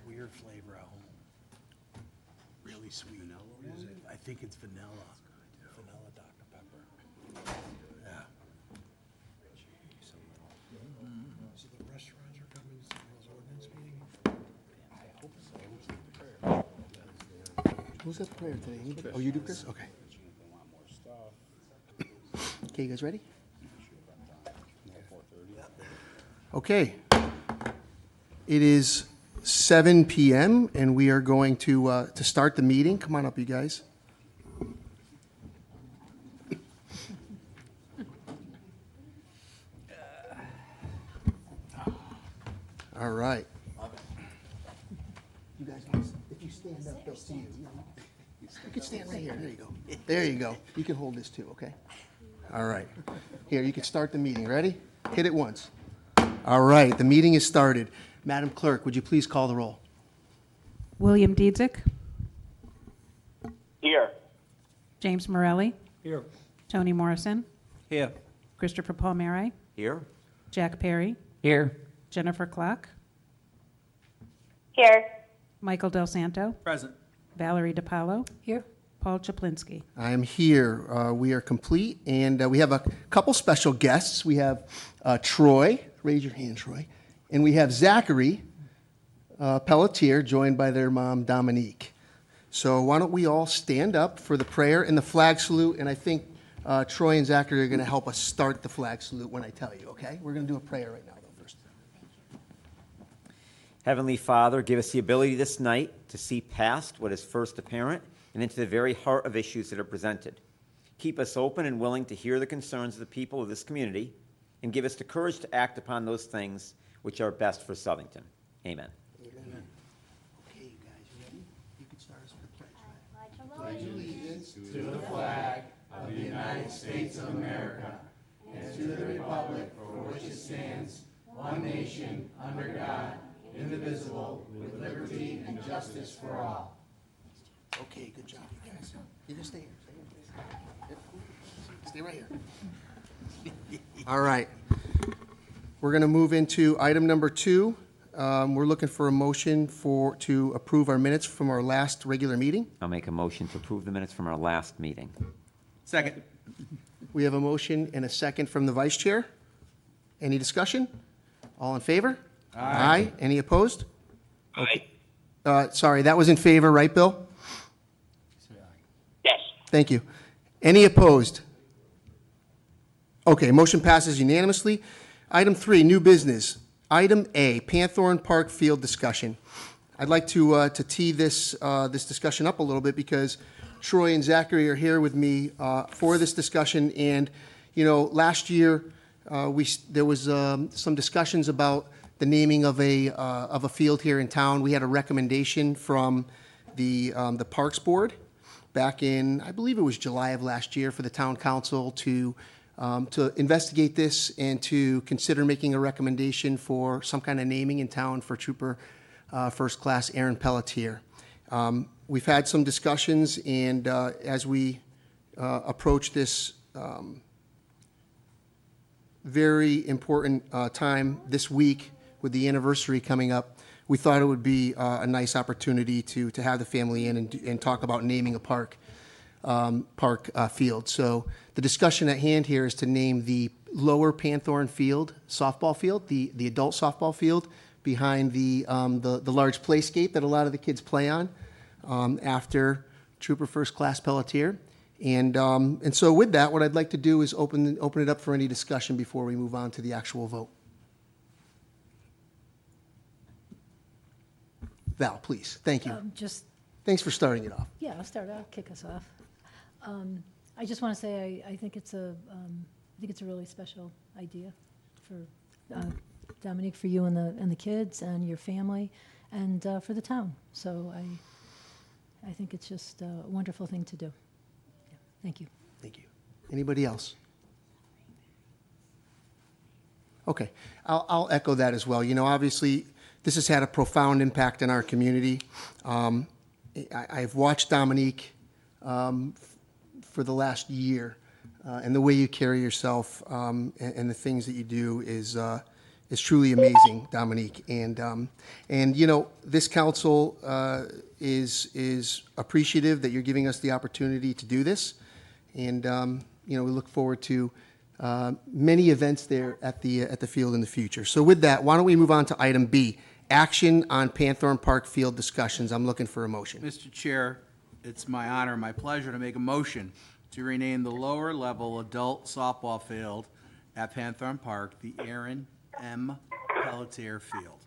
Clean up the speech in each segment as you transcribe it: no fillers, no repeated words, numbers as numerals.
Weird flavor at home. Really sweet. What is it? I think it's vanilla. Vanilla Dr. Pepper. Yeah. So the restaurants are coming to this ordinance meeting? I hope so. Who's got the prayer today? Anybody? Oh, you do, Chris? Okay. Okay, you guys ready? Okay. It is 7 p.m. and we are going to start the meeting. Come on up, you guys. All right. You guys, if you stand up, they'll see you. You can stand right here. There you go. There you go. You can hold this too, okay? All right. Here, you can start the meeting. Ready? Hit it once. All right. The meeting is started. Madam Clerk, would you please call the roll? William Diedzik. Here. James Morelli. Here. Toni Morrison. Here. Christopher Palmieri. Here. Jack Perry. Here. Jennifer Klock. Here. Michael Del Santo. Present. Valerie DiPaolo. Here. Paul Chaplinsky. I am here. We are complete, and we have a couple special guests. We have Troy. Raise your hand, Troy. And we have Zachary Pelletier, joined by their mom, Dominique. So why don't we all stand up for the prayer and the flag salute, and I think Troy and Zachary are going to help us start the flag salute when I tell you, okay? We're going to do a prayer right now, though, first. Heavenly Father, give us the ability this night to see past what is first apparent and into the very heart of issues that are presented. Keep us open and willing to hear the concerns of the people of this community, and give us the courage to act upon those things which are best for Southington. Amen. Amen. Okay, you guys, you ready? You can start us with the pledge, right? Pledge allegiance to the flag of the United States of America and to the republic for which it stands, one nation, under God, indivisible, with liberty and justice for all. Okay, good job, you guys. You just stay here. Stay here. Stay right here. All right. We're going to move into item number 2. We're looking for a motion to approve our minutes from our last regular meeting. I'll make a motion to approve the minutes from our last meeting. Second. We have a motion and a second from the vice chair. Any discussion? All in favor? Aye. Any opposed? Aye. Sorry, that was in favor, right, Bill? Yes. Thank you. Any opposed? Okay, motion passes unanimously. Item 3, new business. Item A, Panthorn Park Field discussion. I'd like to tee this discussion up a little bit because Troy and Zachary are here with me for this discussion. And, you know, last year there was some discussions about the naming of a field here in town. We had a recommendation from the Parks Board back in, I believe it was July of last year, for the town council to investigate this and to consider making a recommendation for some kind of naming in town for Trooper First Class Aaron Pelletier. We've had some discussions, and as we approach this very important time this week with the anniversary coming up, we thought it would be a nice opportunity to have the family in and talk about naming a park field. So the discussion at hand here is to name the Lower Panthorn Field softball field, the adult softball field behind the large playscape that a lot of the kids play on after Trooper First Class Pelletier. And so with that, what I'd like to do is open it up for any discussion before we move on to the actual vote. Val, please. Thank you. Thanks for starting it off. Yeah, I'll kick us off. I just want to say I think it's a really special idea for Dominique, for you and the kids and your family, and for the town. So I think it's just a wonderful thing to do. Yeah, thank you. Thank you. Anybody else? Okay, I'll echo that as well. You know, obviously, this has had a profound impact in our community. I've watched Dominique for the last year, and the way you carry yourself and the things that you do is truly amazing, Dominique. And you know, this council is appreciative that you're giving us the opportunity to do this, and you know, we look forward to many events there at the field in the future. So with that, why don't we move on to item B, action on Panthorn Park field discussions. I'm looking for a motion. Mr. Chair, it's my honor, my pleasure to make a motion to rename the lower level adult softball field at Panthorn Park the Aaron M. Pelletier Field.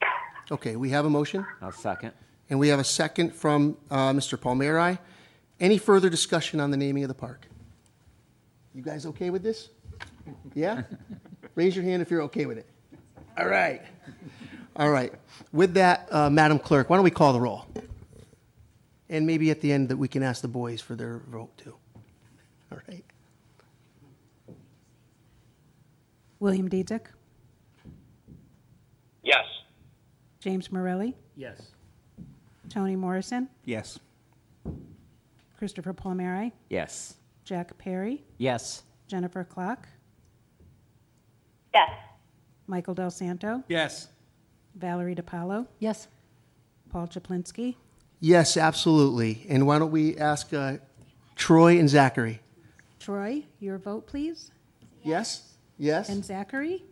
Okay, we have a motion, I'll second. and we have a second from Mr. Palmieri. Any further discussion on the naming of the park? You guys okay with this? Yeah? Raise your hand if you're okay with it. All right. All right. With that, Madam Clerk, why don't we call the roll? And maybe at the end that we can ask the boys for their vote too. All right. William Dietzick, Yes. James Morelli, Yes. Toni Morrison, Yes. Christopher Palmieri, Yes. Jack Perry, Yes. Jennifer Klock, Yes. Michael Del Santo, Yes. Valerie DiPaolo, Yes? Paul Chaplinsky, Yes, absolutely. And why don't we ask Troy and Zachary? Troy, your vote, please, Yes? Yes? and Zachary.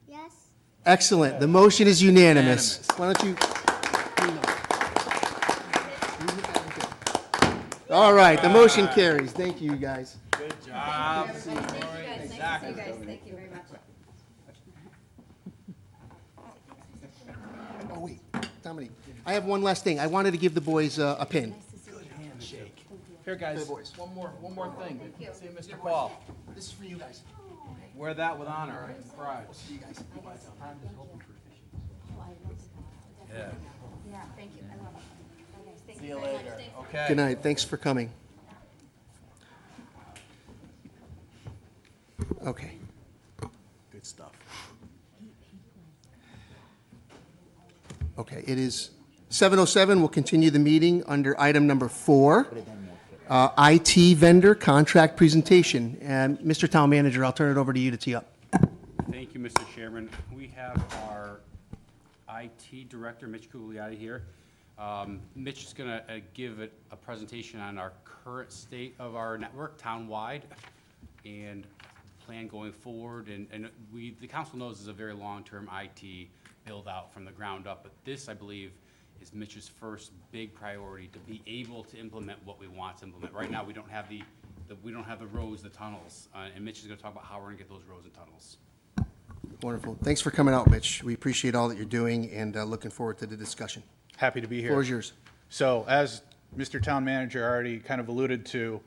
Yes. Excellent. The motion is unanimous. Why don't you? All right, the motion carries. Thank you, you guys. Good job. Oh, wait, Dominique, I have one last thing. I wanted to give the boys a pin. Handshake. Here, guys, one more thing. See Mr. Paul. This is for you guys. Wear that with honor and pride. See you guys. Yeah. Yeah, thank you. I love it. Thank See you you very much. later. Thank you. Okay. Good night. Thanks for coming. Okay. Good stuff. Okay, it is 7:07. We'll continue the meeting under item number 4, IT vendor contract presentation. And Mr. Town Manager, I'll turn it over to you to tee up. Thank you, Mr. Chairman. We have our IT Director, Mitch Cugliati, here. Mitch is going to give a presentation on our current state of our network town-wide and plan going forward. And the council knows this is a very long-term IT build-out from the ground up, but this, I believe, is Mitch's first big priority to be able to implement what we want to implement. Right now, we don't have the roads, the tunnels, and Mitch is going to talk about how we're going to get those roads and tunnels. Wonderful. Thanks for coming out, Mitch. We appreciate all that you're doing and looking forward to the discussion. Happy to be here. Floor is yours. So as Mr. Town Manager already kind of alluded to,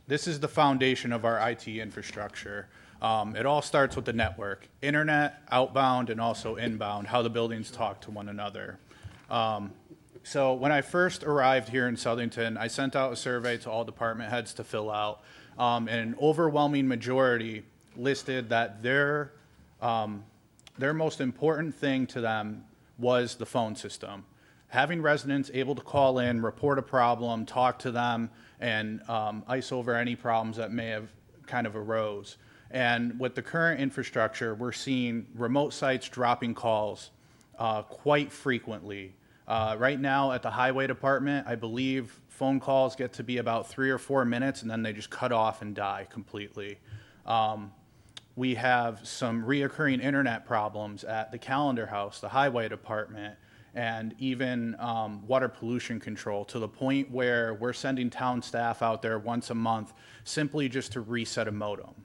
this is the foundation of our IT infrastructure. It all starts with the network, internet, outbound, and also inbound, how the buildings talk to one another. So when I first arrived here in Southington, I sent out a survey to all department heads to fill out, and an overwhelming majority listed that their most important thing to them was the phone system. Having residents able to call in, report a problem, talk to them, and ice over any problems that may have kind of arose. And with the current infrastructure, we're seeing remote sites dropping calls quite frequently. Right now at the highway department, I believe phone calls get to be about 3 or 4 minutes and then they just cut off and die completely. We have some reoccurring internet problems at the Calendar House, the highway department, and even water pollution control, to the point where we're sending town staff out there once a month simply just to reset a modem.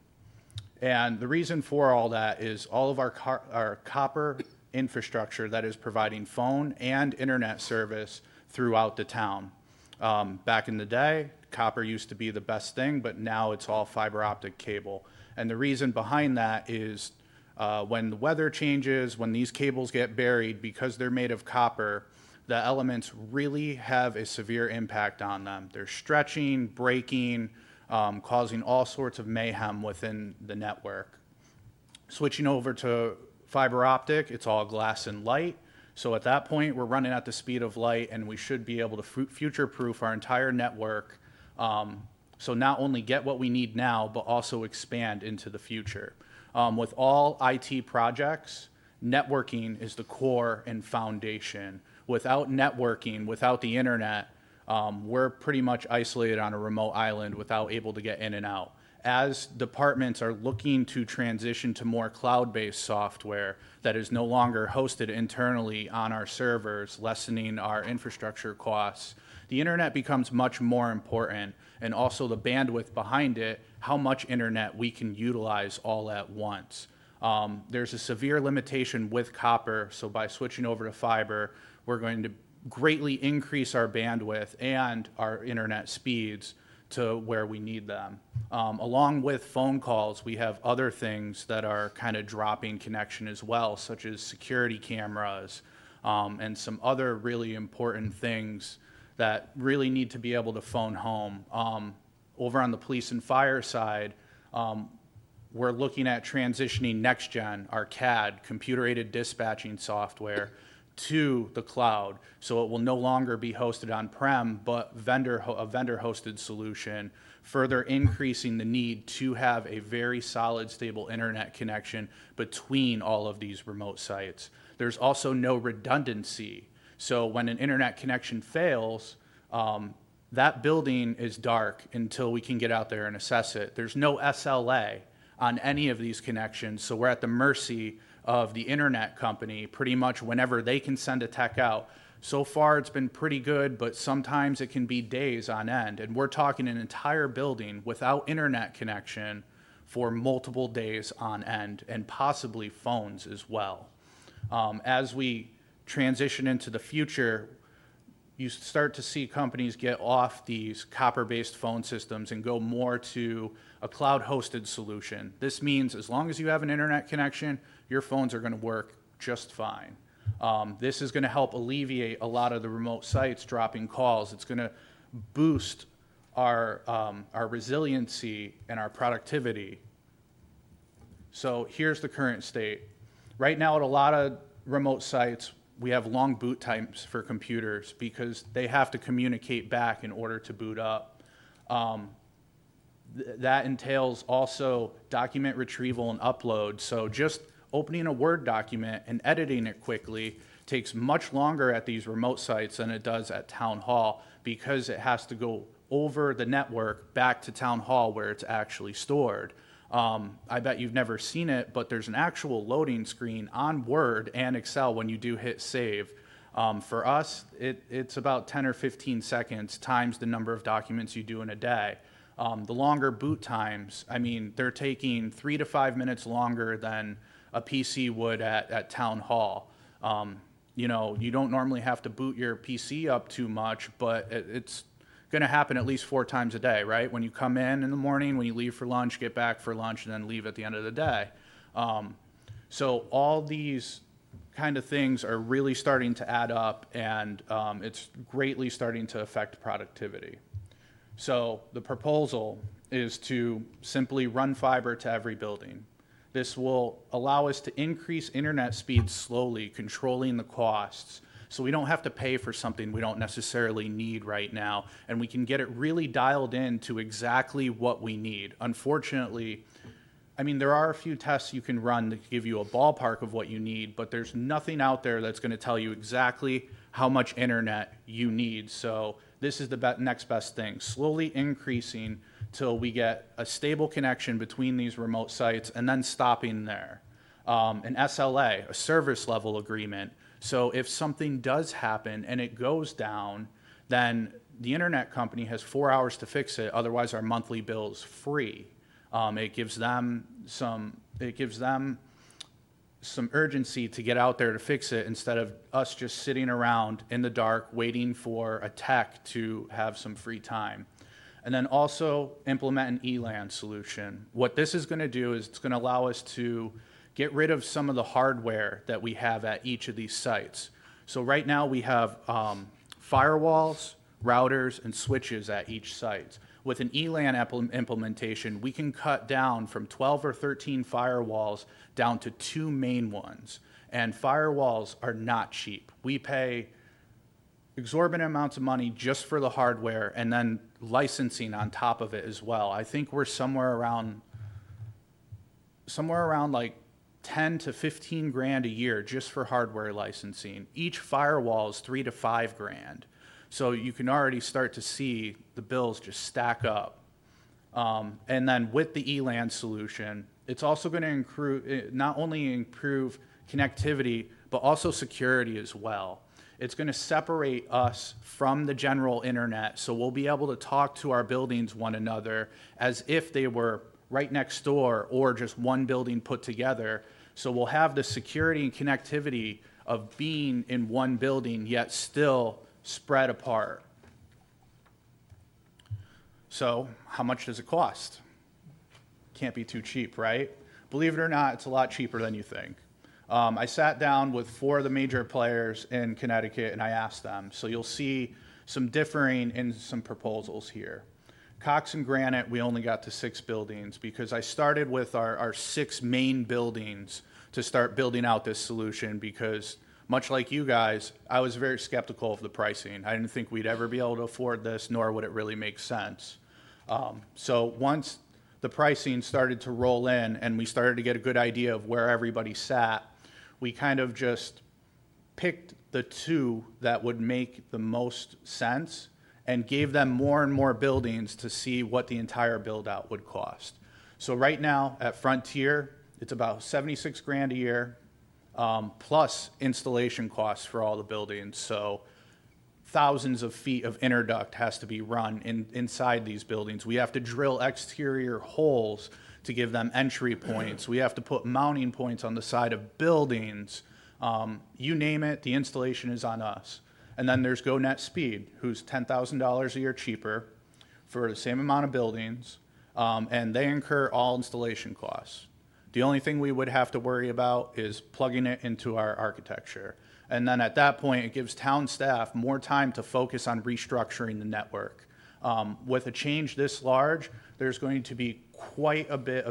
And the reason for all that is all of our copper infrastructure that is providing phone and internet service throughout the town. Back in the day, copper used to be the best thing, but now it's all fiber optic cable. And the reason behind that is when the weather changes, when these cables get buried, because they're made of copper, the elements really have a severe impact on them. They're stretching, breaking, causing all sorts of mayhem within the network. Switching over to fiber optic, it's all glass and light. So at that point, we're running at the speed of light, and we should be able to future-proof our entire network. So not only get what we need now, but also expand into the future. With all IT projects, networking is the core and foundation. Without networking, without the internet, we're pretty much isolated on a remote island without able to get in and out. As departments are looking to transition to more cloud-based software that is no longer hosted internally on our servers, lessening our infrastructure costs, the internet becomes much more important, and also the bandwidth behind it, how much internet we can utilize all at once. There's a severe limitation with copper, so by switching over to fiber, we're going to greatly increase our bandwidth and our internet speeds to where we need them. Along with phone calls, we have other things that are kind of dropping connection as well, such as security cameras and some other really important things that really need to be able to phone home. Over on the police and fire side, we're looking at transitioning NextGen, our CAD, computer-aided dispatching software, to the cloud. So it will no longer be hosted on-prem, but a vendor-hosted solution, further increasing the need to have a very solid, stable internet connection between all of these remote sites. There's also no redundancy. So when an internet connection fails, that building is dark until we can get out there and assess it. There's no SLA on any of these connections, so we're at the mercy of the internet company pretty much whenever they can send a tech out. So far, it's been pretty good, but sometimes it can be days on end, and we're talking an entire building without internet connection for multiple days on end, and possibly phones as well. As we transition into the future, you start to see companies get off these copper-based phone systems and go more to a cloud-hosted solution. This means as long as you have an internet connection, your phones are going to work just fine. This is going to help alleviate a lot of the remote sites dropping calls. It's going to boost our resiliency and our productivity. So here's the current state. Right now at a lot of remote sites, we have long boot times for computers because they have to communicate back in order to boot up. That entails also document retrieval and upload. So just opening a Word document and editing it quickly takes much longer at these remote sites than it does at Town Hall because it has to go over the network back to Town Hall where it's actually stored. I bet you've never seen it, but there's an actual loading screen on Word and Excel when you do hit save. For us, it's about 10 or 15 seconds times the number of documents you do in a day. The longer boot times, I mean, they're taking 3 to 5 minutes longer than a PC would at Town Hall. You know, you don't normally have to boot your PC up too much, but it's going to happen at least 4 times a day, right? When you come in the morning, when you leave for lunch, get back for lunch, and then leave at the end of the day. So all these kind of things are really starting to add up, and it's greatly starting to affect productivity. So the proposal is to simply run fiber to every building. This will allow us to increase internet speeds slowly, controlling the costs, so we don't have to pay for something we don't necessarily need right now, and we can get it really dialed in to exactly what we need. Unfortunately, I mean, there are a few tests you can run to give you a ballpark of what you need, but there's nothing out there that's going to tell you exactly how much internet you need. So this is the next best thing, slowly increasing till we get a stable connection between these remote sites and then stopping there. An SLA, a service level agreement. So if something does happen and it goes down, then the internet company has 4 hours to fix it. Otherwise, our monthly bill is free. It gives them some urgency to get out there to fix it instead of us just sitting around in the dark waiting for a tech to have some free time. And then also implement an ELAN solution. What this is going to do is it's going to allow us to get rid of some of the hardware that we have at each of these sites. So right now we have firewalls, routers, and switches at each site. With an ELAN implementation, we can cut down from 12 or 13 firewalls down to 2 main ones. And firewalls are not cheap. We pay exorbitant amounts of money just for the hardware and then licensing on top of it as well. I think we're somewhere around like 10 to 15 grand a year just for hardware licensing. Each firewall is 3 to 5 grand. So you can already start to see the bills just stack up. And then with the ELAN solution, it's also going to improve, not only improve connectivity, but also security as well. It's going to separate us from the general internet, so we'll be able to talk to our buildings one another as if they were right next door or just one building put together. So we'll have the security and connectivity of being in one building, yet still spread apart. So how much does it cost? Can't be too cheap, right? Believe it or not, it's a lot cheaper than you think. I sat down with 4 of the major players in Connecticut and I asked them. So you'll see some differing in some proposals here. Cox and Granite, we only got to 6 buildings because I started with our 6 main buildings to start building out this solution because much like you guys, I was very skeptical of the pricing. I didn't think we'd ever be able to afford this, nor would it really make sense. So once the pricing started to roll in and we started to get a good idea of where everybody sat, we kind of just picked the 2 that would make the most sense and gave them more and more buildings to see what the entire build out would cost. So right now at Frontier, it's about 76 grand a year, plus installation costs for all the buildings. So thousands of feet of interduct has to be run inside these buildings. We have to drill exterior holes to give them entry points. We have to put mounting points on the side of buildings. You name it, the installation is on us. And then there's GoNet Speed, who's $10,000 a year cheaper for the same amount of buildings, and they incur all installation costs. The only thing we would have to worry about is plugging it into our architecture. And then at that point, it gives town staff more time to focus on restructuring the network. With a change this large, there's going to be quite a bit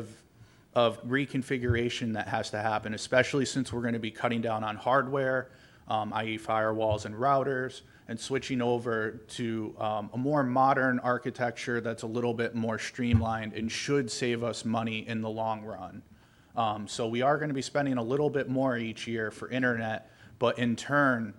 of reconfiguration that has to happen, especially since we're going to be cutting down on hardware, i.e. firewalls and routers, and switching over to a more modern architecture that's a little bit more streamlined and should save us money in the long run. So we are going to be spending a little bit more each year for internet, but in turn,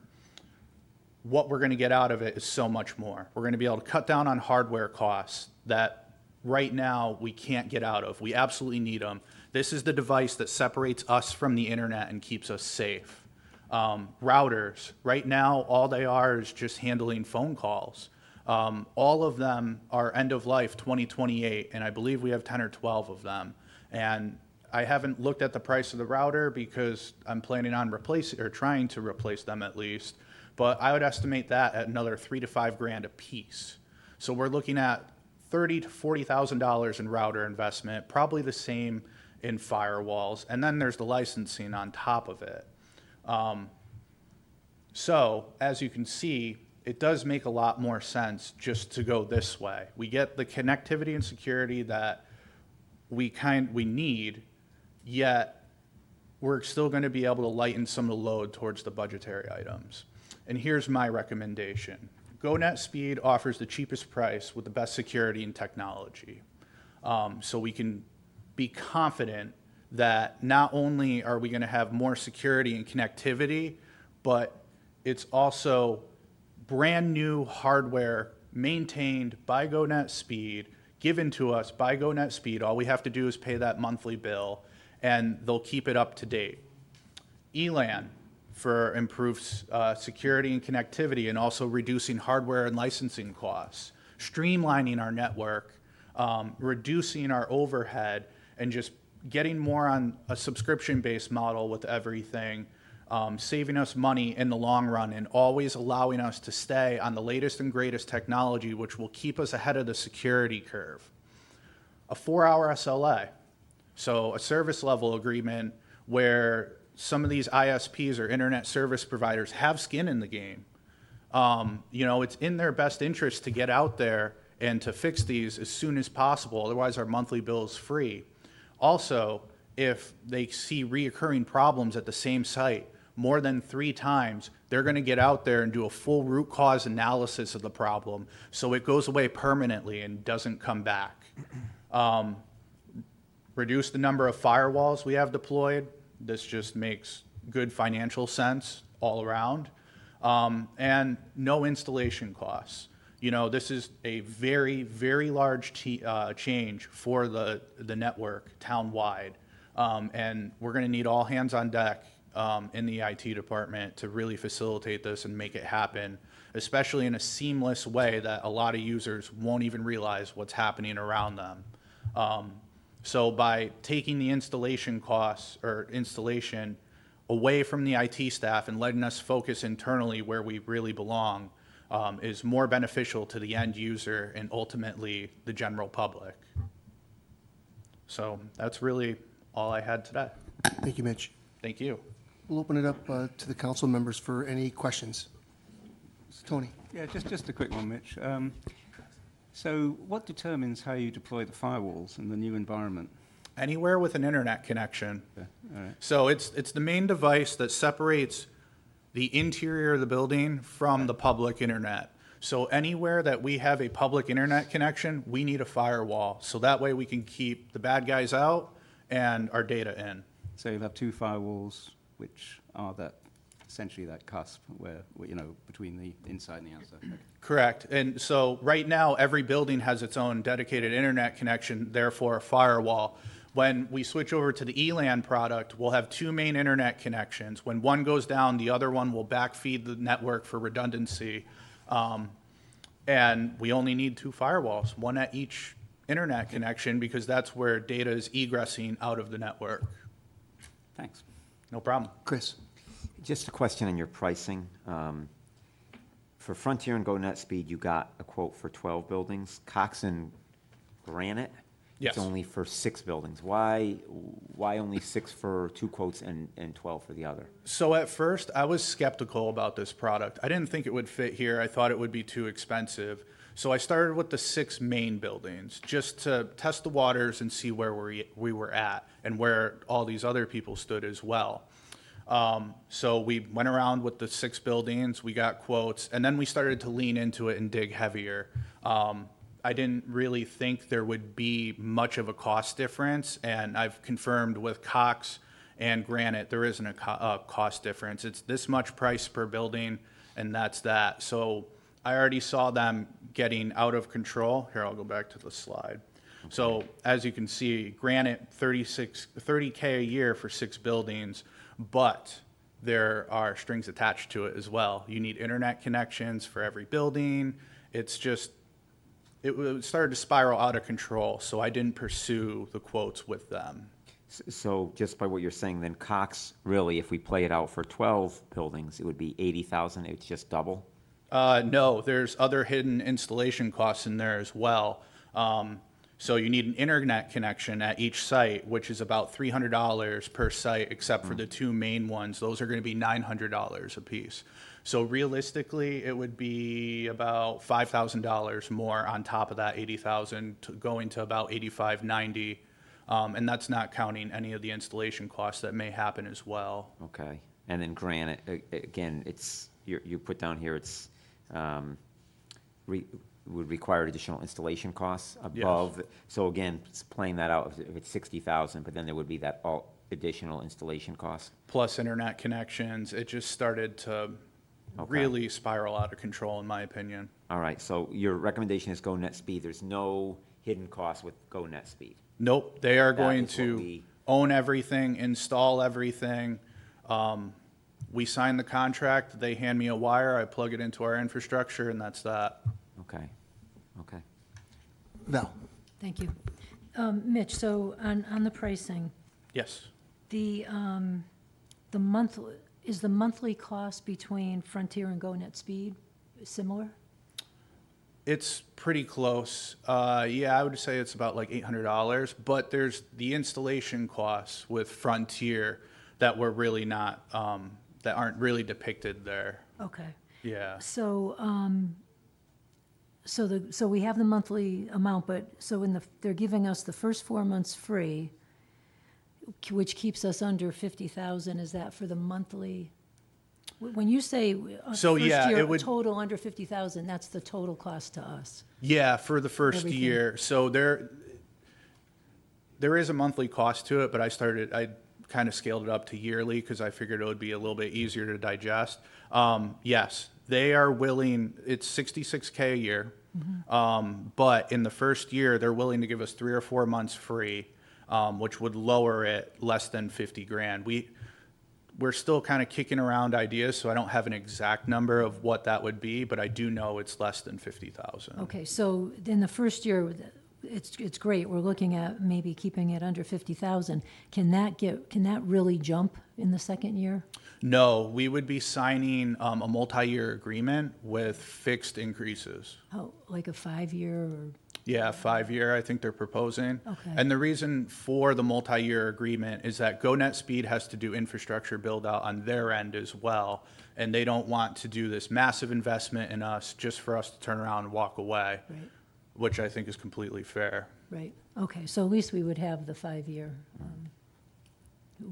what we're going to get out of it is so much more. We're going to be able to cut down on hardware costs that right now we can't get out of. We absolutely need them. This is the device that separates us from the internet and keeps us safe. Routers, right now, all they are is just handling phone calls. All of them are end of life 2028, and I believe we have 10 or 12 of them. And I haven't looked at the price of the router because I'm planning on trying to replace them at least, but I would estimate that at another $3 to $5 grand a piece. So we're looking at $30,000 to $40,000 in router investment, probably the same in firewalls, and then there's the licensing on top of it. So as you can see, it does make a lot more sense just to go this way. We get the connectivity and security that we need, yet we're still going to be able to lighten some of the load towards the budgetary items. And here's my recommendation. GoNet Speed offers the cheapest price with the best security and technology. So we can be confident that not only are we going to have more security and connectivity, but it's also brand new hardware maintained by GoNet Speed, given to us by GoNet Speed. All we have to do is pay that monthly bill, and they'll keep it up to date. ELAN for improved security and connectivity, and also reducing hardware and licensing costs, streamlining our network, reducing our overhead, and just getting more on a subscription-based model with everything, saving us money in the long run, and always allowing us to stay on the latest and greatest technology, which will keep us ahead of the security curve. A 4-hour SLA, so a service level agreement where some of these ISPs or internet service providers have skin in the game. You know, it's in their best interest to get out there and to fix these as soon as possible, otherwise our monthly bill is free. Also, if they see reoccurring problems at the same site more than 3 times, they're going to get out there and do a full root cause analysis of the problem so it goes away permanently and doesn't come back. Reduce the number of firewalls we have deployed. This just makes good financial sense all around. And no installation costs. You know, this is a very, very large change for the network town-wide. And we're going to need all hands on deck in the IT department to really facilitate this and make it happen, especially in a seamless way that a lot of users won't even realize what's happening around them. So by taking the installation costs or installation away from the IT staff and letting us focus internally where we really belong is more beneficial to the end user and ultimately the general public. So that's really all I had today. Thank you, Mitch. Thank you. We'll open it up to the council members for any questions. Tony? Yeah, just a quick one, Mitch. So what determines how you deploy the firewalls in the new environment? Anywhere with an internet connection. Yeah, all right. So it's the main device that separates the interior of the building from the public internet. So anywhere that we have a public internet connection, we need a firewall. So that way we can keep the bad guys out and our data in. So you'll have 2 firewalls, which are that, essentially that cusp where, you know, between the inside and the outside. Okay. Correct. And so right now, every building has its own dedicated internet connection, therefore a firewall. When we switch over to the ELAN product, we'll have 2 main internet connections. When one goes down, the other one will backfeed the network for redundancy. And we only need 2 firewalls, one at each internet connection, because that's where data is egressing out of the network. Thanks. No problem. Chris? Just a question on your pricing. For Frontier and GoNetspeed, you got a quote for 12 buildings. Cox and Granite? Yes. It's only for 6 buildings. Why only 6 for 2 quotes and 12 for the other? So at first, I was skeptical about this product. I didn't think it would fit here. I thought it would be too expensive. So I started with the 6 main buildings just to test the waters and see where we were at and where all these other people stood as well. So we went around with the 6 buildings, we got quotes, and then we started to lean into it and dig heavier. I didn't really think there would be much of a cost difference, and I've confirmed with Cox and Granite there isn't a cost difference. It's this much price per building, and that's that. So I already saw them getting out of control. Here, I'll go back to the slide. So as you can see, Granite, $30K a year for 6 buildings, but there are strings attached to it as well. You need internet connections for every building. It's just, it started to spiral out of control, so I didn't pursue the quotes with them. So just by what you're saying, then Cox, really, if we play it out for 12 buildings, it would be 80,000, it's just double? No, there's other hidden installation costs in there as well. So you need an internet connection at each site, which is about $300 per site, except for the 2 main ones. Those are going to be $900 a piece. So realistically, it would be about $5,000 more on top of that 80,000, going to about 8590, and that's not counting any of the installation costs that may happen as well. Okay. And then Granite, again, it's, you put down here, it's, would require additional installation costs above. Yes. So again, playing that out, if it's 60,000, but then there would be that additional installation cost. Plus internet connections, it just started to really spiral out of control, in my opinion. All right, so your recommendation is GoNetspeed. There's no hidden cost with GoNetspeed. Nope, they are going to own everything, install everything. We sign the contract, they hand me a wire, I plug it into our infrastructure, and that's that. Okay, okay. Val? Thank you. Mitch, so on the pricing, Yes. the monthly, is the monthly cost between Frontier and GoNetspeed similar? It's pretty close. Yeah, I would say it's about like $800, but there's the installation costs with Frontier that were really not, that aren't really depicted there. Okay. Yeah. So so we have the monthly amount, but, so they're giving us the first 4 months free, which keeps us under 50,000, is that for the monthly? When you say So, first yeah, year, it would- total under 50,000, that's the total cost to us. Yeah, for the first Everything. year. So there is a monthly cost to it, but I kind of scaled it up to yearly because I figured it would be a little bit easier to digest. Yes, they are willing, it's $66K a year. But in the first year, they're willing to give us 3 or 4 months free, which would lower it less than 50 grand. We're still kind of kicking around ideas, so I don't have an exact number of what that would be, but I do know it's less than 50,000. Okay, so in the first year, it's great, we're looking at maybe keeping it under 50,000. Can that really jump in the second year? No, we would be signing a multi-year agreement with fixed increases. Oh, like a 5-year or? Yeah, 5-year, I think they're proposing. Okay. And the reason for the multi-year agreement is that GoNet Speed has to do infrastructure build-out on their end as well, and they don't want to do this massive investment in us just for us to turn around and walk away, Right. which I think is completely fair. Right, okay, so at least we would have the 5-year.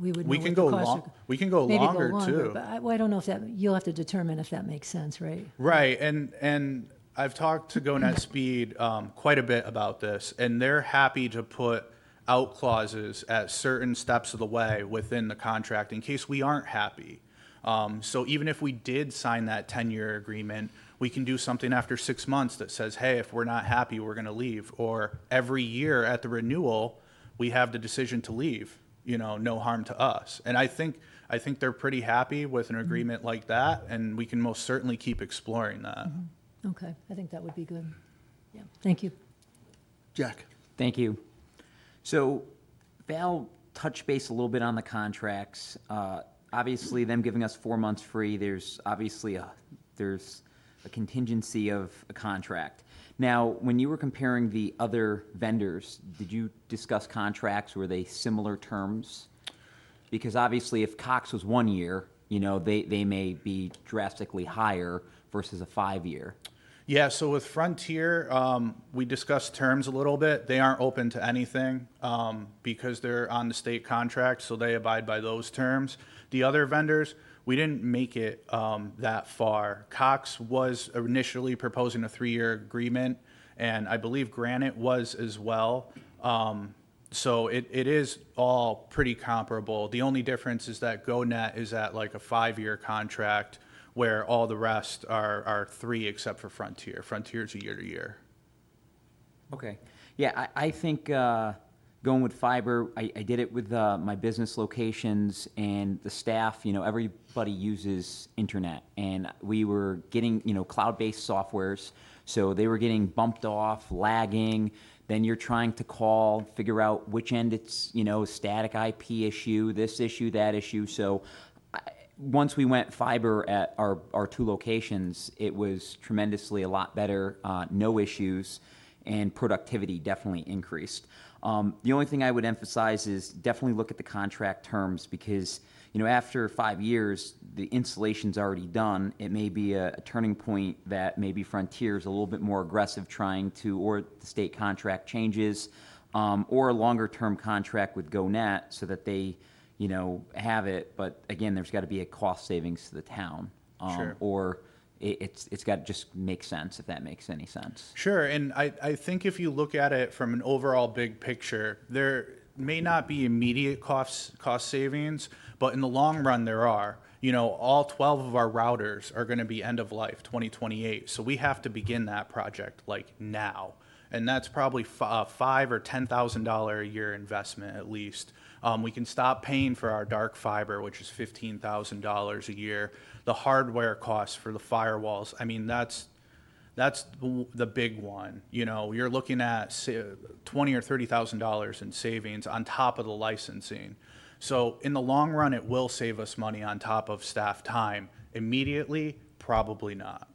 We would know We what can the go costs long, are- we can go maybe longer too. But I don't know if that, you'll have to determine if that makes sense, right? Right, and I've talked to GoNet Speed quite a bit about this, and they're happy to put out clauses at certain steps of the way within the contract in case we aren't happy. So even if we did sign that 10-year agreement, we can do something after 6 months that says, hey, if we're not happy, we're going to leave. Or every year at the renewal, we have the decision to leave, no harm to us. And I think they're pretty happy with an agreement like that, and we can most certainly keep exploring that. Okay, I think that would be good. Yeah, thank you. Jack? Thank you. So Val touched base a little bit on the contracts. Obviously, them giving us 4 months free, there's obviously there's a contingency of a contract. Now, when you were comparing the other vendors, did you discuss contracts? Were they similar terms? Because obviously, if Cox was 1 year, they may be drastically higher versus a 5-year. Yeah, so with Frontier, we discussed terms a little bit. They aren't open to anything because they're on the state contract, so they abide by those terms. The other vendors, we didn't make it that far. Cox was initially proposing a 3-year agreement, and I believe Granite was as well. So it is all pretty comparable. The only difference is that GoNet is at like a 5-year contract, where all the rest are 3 except for Frontier. Frontier's a year to year. Okay. Yeah, I think going with fiber, I did it with my business locations and the staff, everybody uses internet. And we were getting, cloud-based softwares, so they were getting bumped off, lagging. Then you're trying to call, figure out which end it's, static IP issue, this issue, that issue. So once we went fiber at our 2 locations, it was tremendously a lot better, no issues, and productivity definitely increased. The only thing I would emphasize is definitely look at the contract terms because, after 5 years, the installation's already done. It may be a turning point that maybe Frontier's a little bit more aggressive trying to, or the state contract changes, or a longer-term contract with GoNet so that they have it, but again, there's got to be a cost savings to the town. Sure. Or it's got to just make sense, if that makes any sense. Sure, and I think if you look at it from an overall big picture, there may not be immediate cost savings, but in the long run there are. All 12 of our routers are going to be end of life 2028, so we have to begin that project like now. And that's probably $5,000 or $10,000 a year investment at least. We can stop paying for our dark fiber, which is $15,000 a year. The hardware costs for the firewalls, I mean, that's the big one. You're looking at $20,000 or $30,000 in savings on top of the licensing. So in the long run, it will save us money on top of staff time. Immediately, probably not.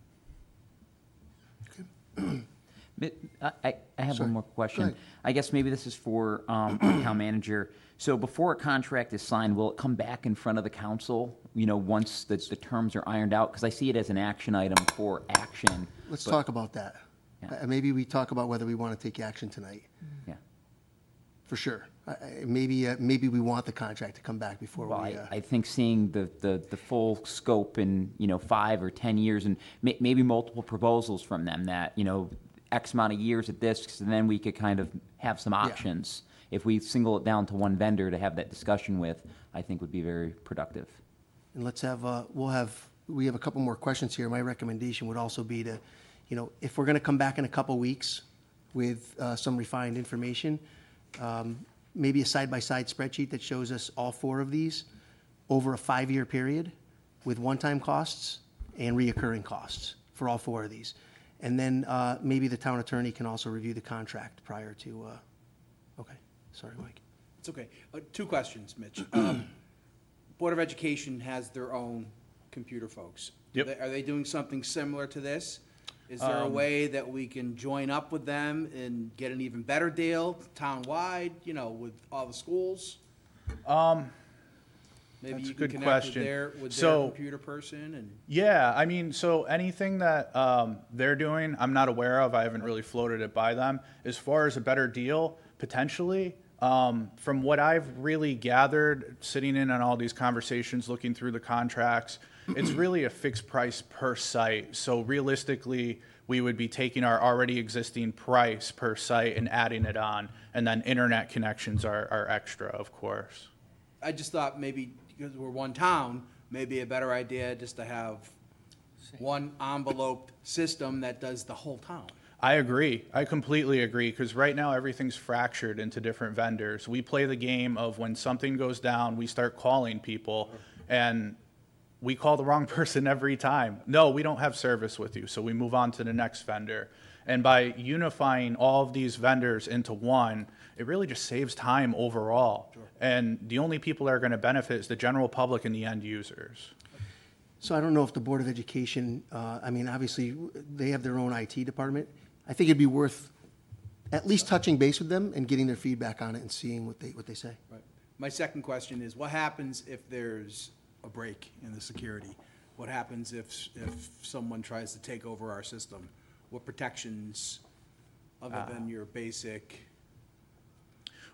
I have one more Go question. ahead. I guess maybe this is for our town manager. So before a contract is signed, will it come back in front of the council, once the terms are ironed out? Because I see it as an action item for action. Let's but- talk about that. Maybe we talk about whether we want to take action tonight, Yeah. for sure. Maybe we want the contract to come back before Well, we, I think seeing the full scope in, 5 or 10 years and maybe multiple proposals from them that, X amount of years at this, and then we could kind of have some options. If we single it down to one vendor to have that discussion with, I think would be very productive. and let's have, we have a couple more questions here. My recommendation would also be to, if we're going to come back in a couple weeks with some refined information, maybe a side-by-side spreadsheet that shows us all 4 of these over a 5-year period with one-time costs and reoccurring costs for all 4 of these. And then maybe the town attorney can also review the contract prior to, okay, sorry, Mike. It's okay. 2 questions, Mitch. Board of Education has their own computer folks. Yep. Are they doing something similar to this? Is there a way that we can join up with them and get an even better deal town-wide, with all the schools? Maybe That's you a can good connect question. with their So- computer person and. Yeah, I mean, so anything that they're doing, I'm not aware of. I haven't really floated it by them. As far as a better deal, potentially, from what I've really gathered, sitting in on all these conversations, looking through the contracts, it's really a fixed price per site. So realistically, we would be taking our already existing price per site and adding it on, and then internet connections are extra, of course. I just thought maybe, because we're one town, maybe a better idea just to have one enveloped system that does the whole town. I agree. I completely agree, because right now everything's fractured into different vendors. We play the game of when something goes down, we start calling people, and we call the wrong person every time. No, we don't have service with you, so we move on to the next vendor. And by unifying all of these vendors into one, it really just saves time overall. Sure. And the only people that are going to benefit is the general public and the end users. So I don't know if the Board of Education, obviously, they have their own IT department. I think it'd be worth at least touching base with them and getting their feedback on it and seeing what they say. Right. My second question is, what happens if there's a break in the security? What happens if someone tries to take over our system? What protections, other than your basic?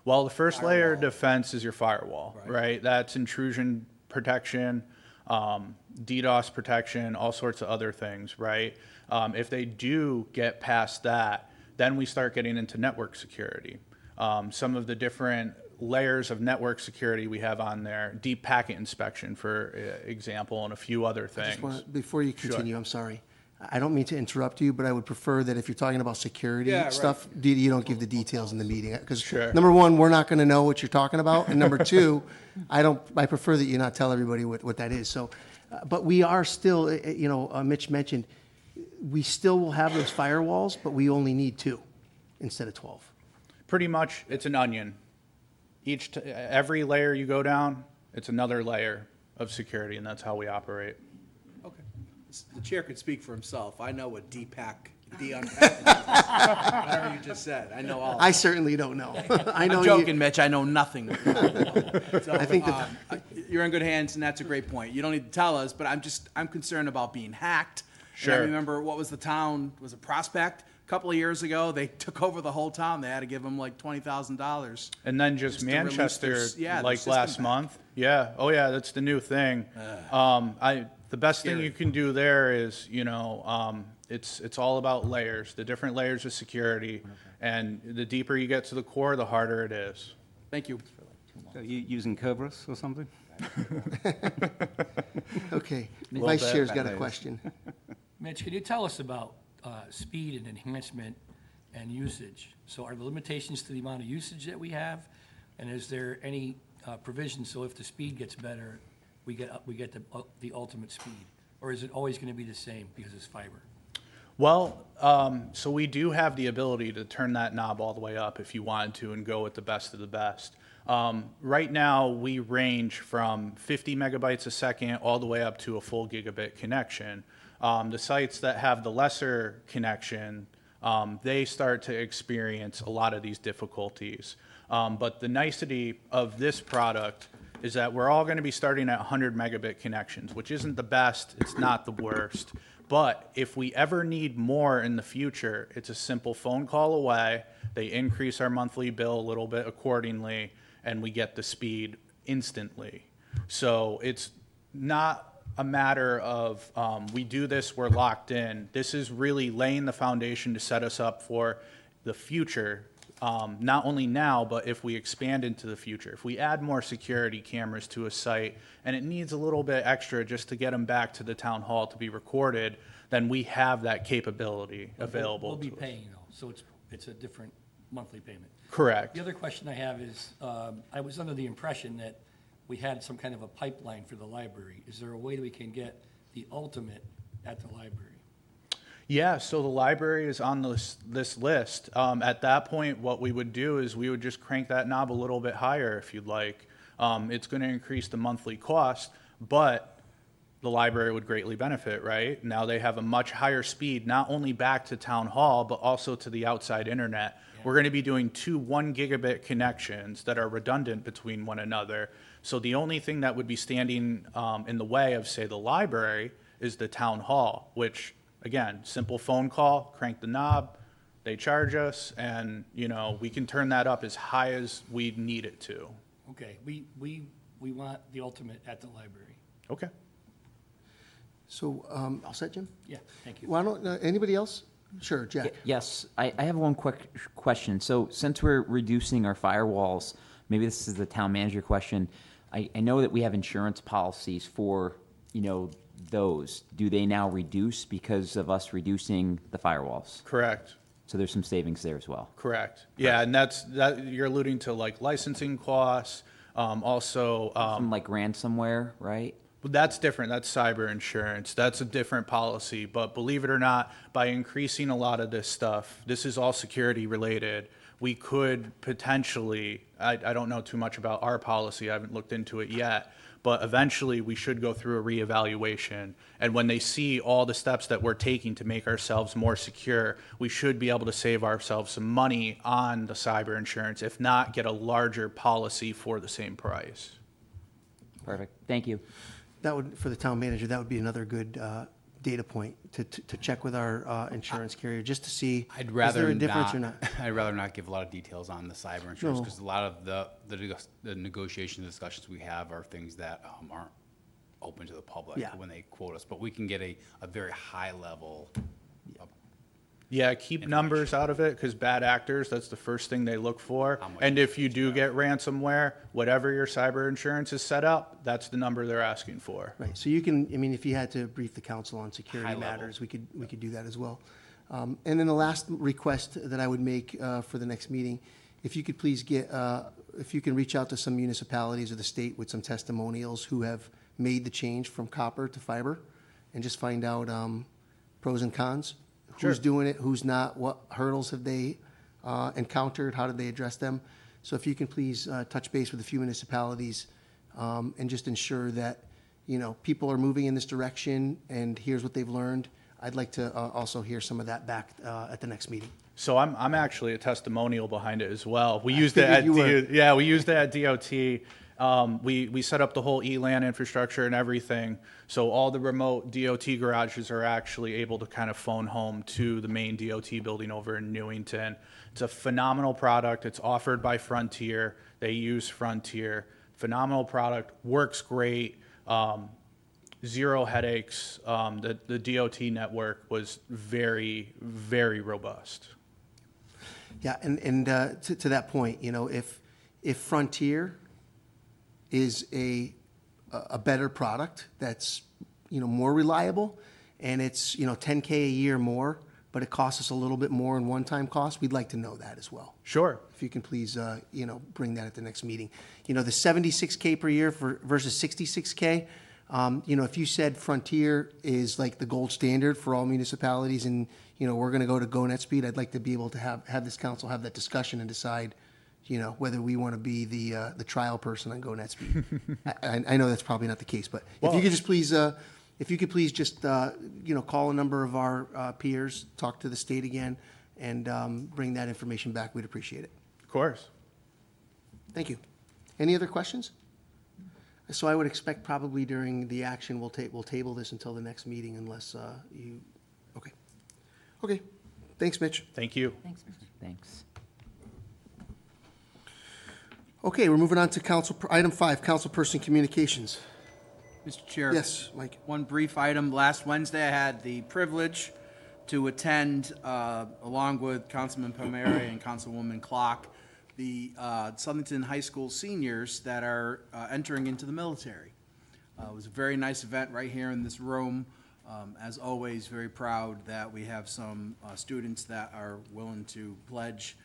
Well, the first layer of Firewall. defense is your firewall, Right. right? That's intrusion protection, DDoS protection, all sorts of other things, right? If they do get past that, then we start getting into network security. Some of the different layers of network security we have on there, deep packet inspection, for example, and a few other things. Before you continue, I'm sorry. I don't mean to interrupt you, but I would prefer that if you're talking about security Yeah, right. stuff, you don't give the details in the meeting. Because Sure. number one, we're not going to know what you're talking about. And number two, I prefer that you not tell everybody what that is. So, but we are still, Mitch mentioned, we still will have those firewalls, but we only need 2 instead of 12. Pretty much, it's an onion. Every layer you go down, it's another layer of security, and that's how we operate. Okay. The chair could speak for himself. I know what de-unpack whatever you just said. I know all. I certainly don't know. I know I'm joking, Mitch. I know nothing. So, I think that you're in good hands, and that's a great point. You don't need to tell us, but I'm concerned about being hacked. And I Sure. remember, what was the town? Was it Prospect? A couple of years ago, they took over the whole town. They had to give them like $20,000. And then just Just to release Manchester, their like system last back. month. Yeah. Oh, yeah. That's the new thing. The best thing Scary. you can do there is, it's all about layers, the different layers of security, and the deeper you get to the core, the harder it is. Thank you. So you using Kerberos or something? Okay, Little Vice bit, Chair's that got a is. question. Mitch, can you tell us about speed and enhancement and usage? So are the limitations to the amount of usage that we have? And is there any provision, so if the speed gets better, we get the ultimate speed? Or is it always going to be the same because it's fiber? Well, so we do have the ability to turn that knob all the way up if you wanted to and go with the best of the best. Right now, we range from 50 megabytes a second all the way up to a full gigabit connection. The sites that have the lesser connection, they start to experience a lot of these difficulties. But the nicety of this product is that we're all going to be starting at 100 megabit connections, which isn't the best, it's not the worst. But if we ever need more in the future, it's a simple phone call away. They increase our monthly bill a little bit accordingly, and we get the speed instantly. So it's not a matter of we do this, we're locked in. This is really laying the foundation to set us up for the future, not only now, but if we expand into the future. If we add more security cameras to a site and it needs a little bit extra just to get them back to the town hall to be recorded, then we have that capability available We'll be to us. paying though, so it's a different monthly payment. Correct. The other question I have is, I was under the impression that we had some kind of a pipeline for the library. Is there a way that we can get the ultimate at the library? Yeah, so the library is on this list. At that point, what we would do is we would just crank that knob a little bit higher if you'd like. It's going to increase the monthly cost, but the library would greatly benefit, right? Now they have a much higher speed, not only back to town hall, but also to the outside internet. We're going to be doing 2 1 gigabit connections that are redundant between one another. So the only thing that would be standing in the way of, say, the library is the town hall, which, again, simple phone call, crank the knob, they charge us, and, you know, we can turn that up as high as we need it to. Okay, we want the ultimate at the library. Okay. So, all set, Jim? Yeah, thank you. Why don't, anybody else? Sure, Jack. Yes, I have one quick question. So since we're reducing our firewalls, maybe this is the town manager question. I know that we have insurance policies for, those. Do they now reduce because of us reducing the firewalls? Correct. So there's some savings there as well. Correct. Yeah, and that you're alluding to, like, licensing costs, also. Some like ransomware, right? That's different. That's cyber insurance. That's a different policy. But believe it or not, by increasing a lot of this stuff, this is all security related. We could potentially, I don't know too much about our policy. I haven't looked into it yet. But eventually we should go through a reevaluation. And when they see all the steps that we're taking to make ourselves more secure, we should be able to save ourselves some money on the cyber insurance, if not get a larger policy for the same price. Perfect. Thank you. That would, for the town manager, that would be another good data point to check with our insurance carrier, just to see, I'd is rather there a difference or not, not? I'd rather not give a lot of details on the cyber insurance, No. because a lot of the negotiation discussions we have are things that aren't open to the public Yeah. when they quote us, but we can get a very high level. Yeah, keep numbers out of it, because bad actors, that's the first thing they look for. How much And if you do get ransomware, whatever your cyber insurance is set up, that's the number they're asking for. Right, so you can, I mean, if you had to brief the council on security High level. matters, we could do that as well. And then the last request that I would make for the next meeting, if you could please get, if you can reach out to some municipalities of the state with some testimonials who have made the change from copper to fiber, and just find out pros and cons. Who's Sure. doing it, who's not, what hurdles have they encountered, how did they address them? So if you can please touch base with a few municipalities and just ensure that, people are moving in this direction, and here's what they've learned. I'd like to also hear some of that back at the next meeting. So I'm actually a testimonial behind it as well. We used it at figured you were. we used it at DOT. We set up the whole ELAN infrastructure and everything. So all the remote DOT garages are actually able to kind of phone home to the main DOT building over in Newington. It's a phenomenal product. It's offered by Frontier. They use Frontier. Phenomenal product. Works great. Zero headaches. The DOT network was very, very robust. Yeah, and to that point, if Frontier is a better product that's, more reliable, and it's, $10K a year more, but it costs us a little bit more in one-time cost, we'd like to know that as well. Sure. If you can please, bring that at the next meeting. The 76K per year versus 66K, if you said Frontier is like the gold standard for all municipalities, and, we're gonna go to GoNetspeed, I'd like to be able to have this council have that discussion and decide, whether we want to be the trial person on GoNetspeed. I know that's probably not the case, but if you could just please, call a number of our peers, talk to the state again, and bring that information back, we'd appreciate it. Of course. Thank you. Any other questions? So I would expect probably during the action, we'll table this until the next meeting unless you, okay. Okay, thanks, Mitch. Thank you. Thanks, Mitch. Thanks. Okay, we're moving on to item 5, councilperson communications. Mr. Chair. Yes, Mike. One brief item. Last Wednesday, I had the privilege to attend, along with Councilman Palmieri and Councilwoman Clock, the Southington High School seniors that are entering into the military. It was a very nice event right here in this room. As always, very proud that we have some students that are willing to pledge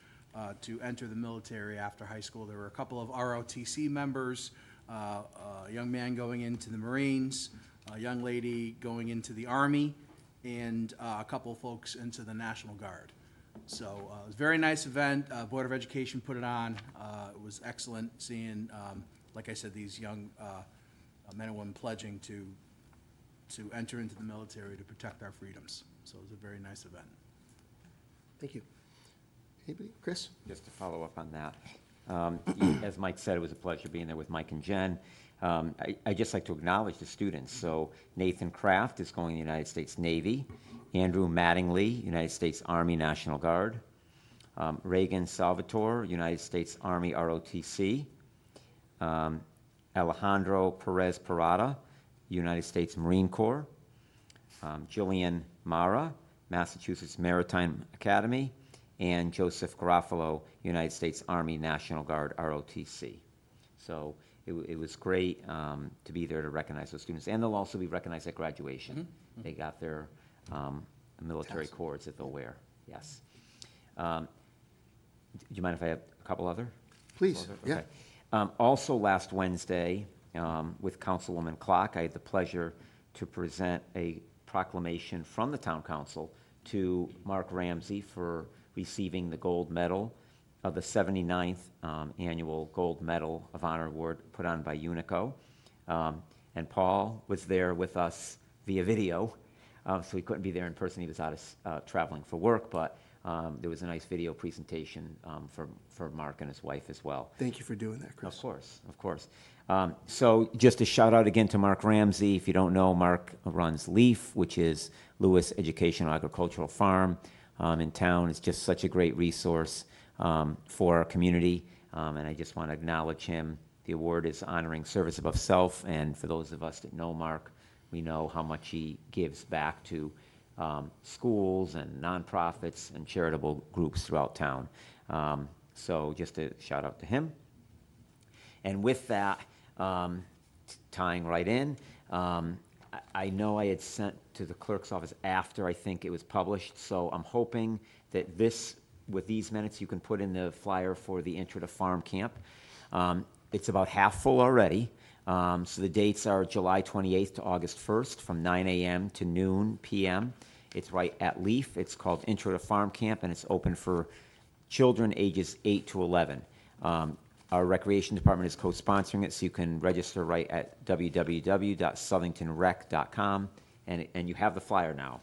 to enter the military after high school. There were a couple of ROTC members, a young man going into the Marines, a young lady going into the Army, and a couple of folks into the National Guard. So it was a very nice event. Board of Education put it on. It was excellent seeing, like I said, these young men and women pledging to enter into the military to protect our freedoms. So it was a very nice event. Thank you. Anybody? Chris? Just to follow up on that, as Mike said, it was a pleasure being there with Mike and Jen. I'd just like to acknowledge the students. So Nathan Kraft is going to the United States Navy. Andrew Mattingly, United States Army National Guard. Reagan Salvatore, United States Army ROTC. Alejandro Perez Parada, United States Marine Corps. Jillian Mara, Massachusetts Maritime Academy. And Joseph Garofalo, United States Army National Guard ROTC. So it was great to be there to recognize those students. And they'll also be recognized at graduation. They got their military cords that they'll wear, yes. Do you mind if I have a couple other? Please, yeah. Okay. Also last Wednesday, with Councilwoman Clock, I had the pleasure to present a proclamation from the Town Council to Mark Ramsey for receiving the gold medal of the 79th Annual Gold Medal of Honor Award put on by UNICO. And Paul was there with us via video. So he couldn't be there in person. He was out traveling for work, but there was a nice video presentation for Mark and his wife as well. Thank you for doing that, Chris. Of course, of course. So just a shout out again to Mark Ramsey. If you don't know, Mark runs LEAF, which is Lewis Educational Agricultural Farm in town. It's just such a great resource for our community, and I just want to acknowledge him. The award is honoring service above self, and for those of us that know Mark, we know how much he gives back to schools and nonprofits and charitable groups throughout town. So just a shout out to him. And with that, tying right in, I know I had sent to the clerk's office after I think it was published, so I'm hoping that with these minutes, you can put in the flyer for the Intro to Farm Camp. It's about half full already. So the dates are July 28th to August 1st from 9 a.m. to noon p.m. It's right at LEAF. It's called Intro to Farm Camp, and it's open for children ages 8 to 11. Our Recreation Department is co-sponsoring it, so you can register right at www.southingtonrec.com, and you have the flyer now.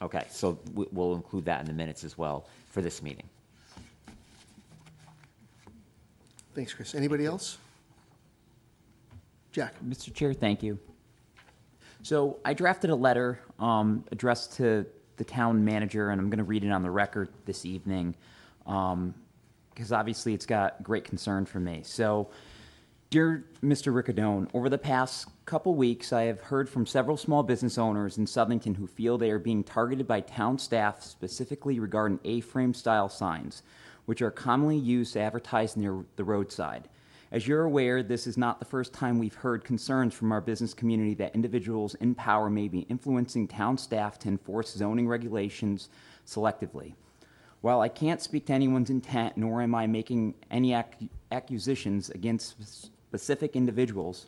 Okay, so we'll include that in the minutes as well for this meeting. Thanks, Chris. Anybody else? Jack? Mr. Chair, thank you. So I drafted a letter addressed to the town manager, and I'm going to read it on the record this evening, because obviously it's got great concern for me. So, dear Mr. Riccadone, over the past couple weeks, I have heard from several small business owners in Southington who feel they are being targeted by town staff, specifically regarding A-frame style signs, which are commonly used to advertise near the roadside. As you're aware, this is not the first time we've heard concerns from our business community that individuals in power may be influencing town staff to enforce zoning regulations selectively. While I can't speak to anyone's intent, nor am I making any accusations against specific individuals,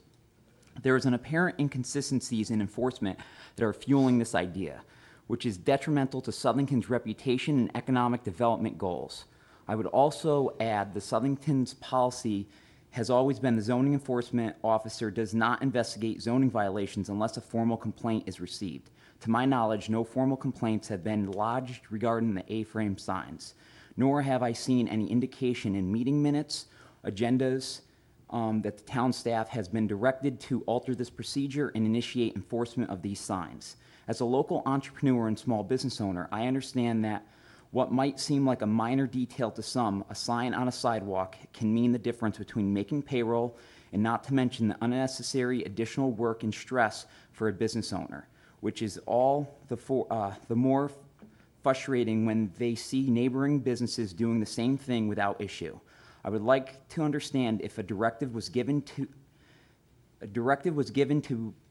there is an apparent inconsistencies in enforcement that are fueling this idea, which is detrimental to Southington's reputation and economic development goals. I would also add the Southington's policy has always been the zoning enforcement officer does not investigate zoning violations unless a formal complaint is received. To my knowledge, no formal complaints have been lodged regarding the A-frame signs, nor have I seen any indication in meeting minutes, agendas, that the town staff has been directed to alter this procedure and initiate enforcement of these signs. As a local entrepreneur and small business owner, I understand that what might seem like a minor detail to some, a sign on a sidewalk, can mean the difference between making payroll and not to mention the unnecessary additional work and stress for a business owner, which is all the more frustrating when they see neighboring businesses doing the same thing without issue. I would like to understand if a directive was given to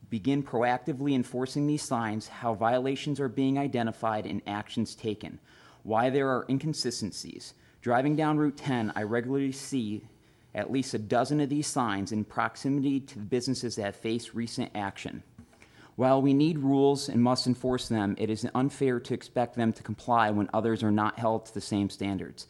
begin proactively enforcing these signs, how violations are being identified and actions taken, why there are inconsistencies. Driving down Route 10, I regularly see at least a dozen of these signs in proximity to the businesses that have faced recent action. While we need rules and must enforce them, it is unfair to expect them to comply when others are not held to the same standards.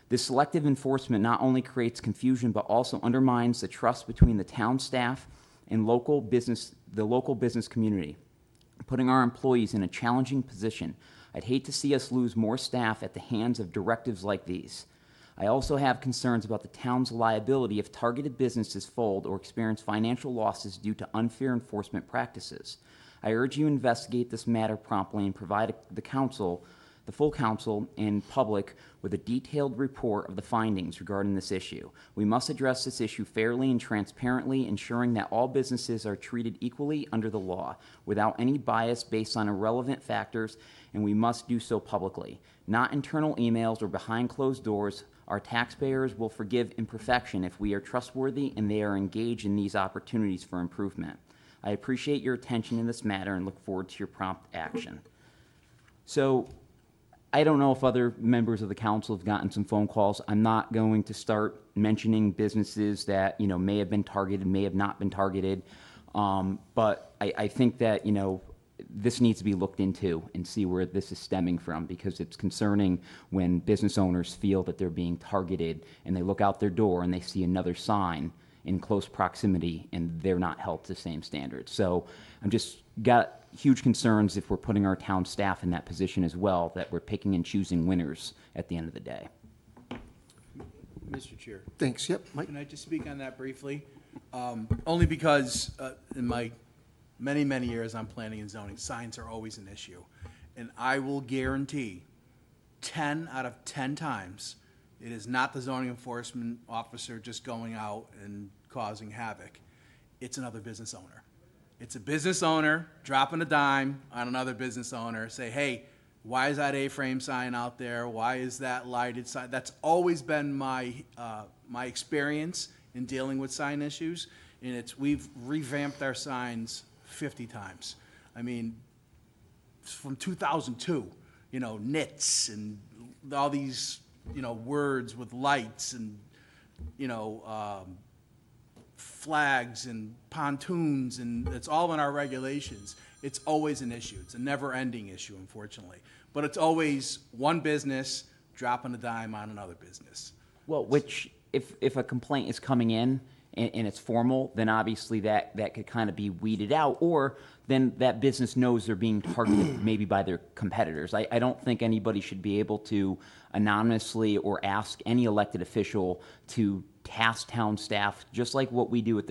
This selective enforcement not only creates confusion, but also undermines the trust between the town staff and the local business community, putting our employees in a challenging position. I'd hate to see us lose more staff at the hands of directives like these. I also have concerns about the town's liability if targeted businesses fold or experience financial losses due to unfair enforcement practices. I urge you to investigate this matter promptly and provide the full council and public with a detailed report of the findings regarding this issue. We must address this issue fairly and transparently, ensuring that all businesses are treated equally under the law, without any bias based on irrelevant factors, and we must do so publicly, not internal emails or behind closed doors. Our taxpayers will forgive imperfection if we are trustworthy and they are engaged in these opportunities for improvement. I appreciate your attention in this matter and look forward to your prompt action. So, I don't know if other members of the council have gotten some phone calls. I'm not going to start mentioning businesses that, may have been targeted, may have not been targeted. But I think that, this needs to be looked into and see where this is stemming from, because it's concerning when business owners feel that they're being targeted and they look out their door and they see another sign in close proximity and they're not held to the same standards. So I'm just got huge concerns if we're putting our town staff in that position as well, that we're picking and choosing winners at the end of the day. Mr. Chair, Thanks, yep, Mike? can I just speak on that briefly? Only because in my many, many years on planning and zoning, signs are always an issue. And I will guarantee 10 out of 10 times, it is not the zoning enforcement officer just going out and causing havoc. It's another business owner. It's a business owner dropping a dime on another business owner, say, hey, why is that A-frame sign out there? Why is that lighted sign? That's always been my experience in dealing with sign issues. And we've revamped our signs 50 times. I mean, from 2002, knits and all these, words with lights and, flags and pontoons, and it's all in our regulations. It's always an issue. It's a never-ending issue, unfortunately. But it's always one business dropping a dime on another business. Well, which, if a complaint is coming in and it's formal, then obviously that could kind of be weeded out, or then that business knows they're being targeted maybe by their competitors. I don't think anybody should be able to anonymously or ask any elected official to task town staff, just like what we do at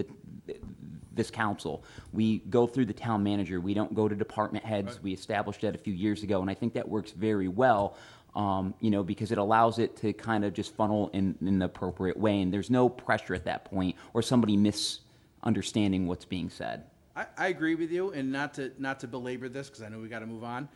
this council. We go through the town manager. We don't go to department heads. Right. We established that a few years ago, and I think that works very well. Because it allows it to kind of just funnel in the appropriate way, and there's no pressure at that point or somebody misunderstanding what's being said. I agree with you, and not to belabor this, because I know we got to move on.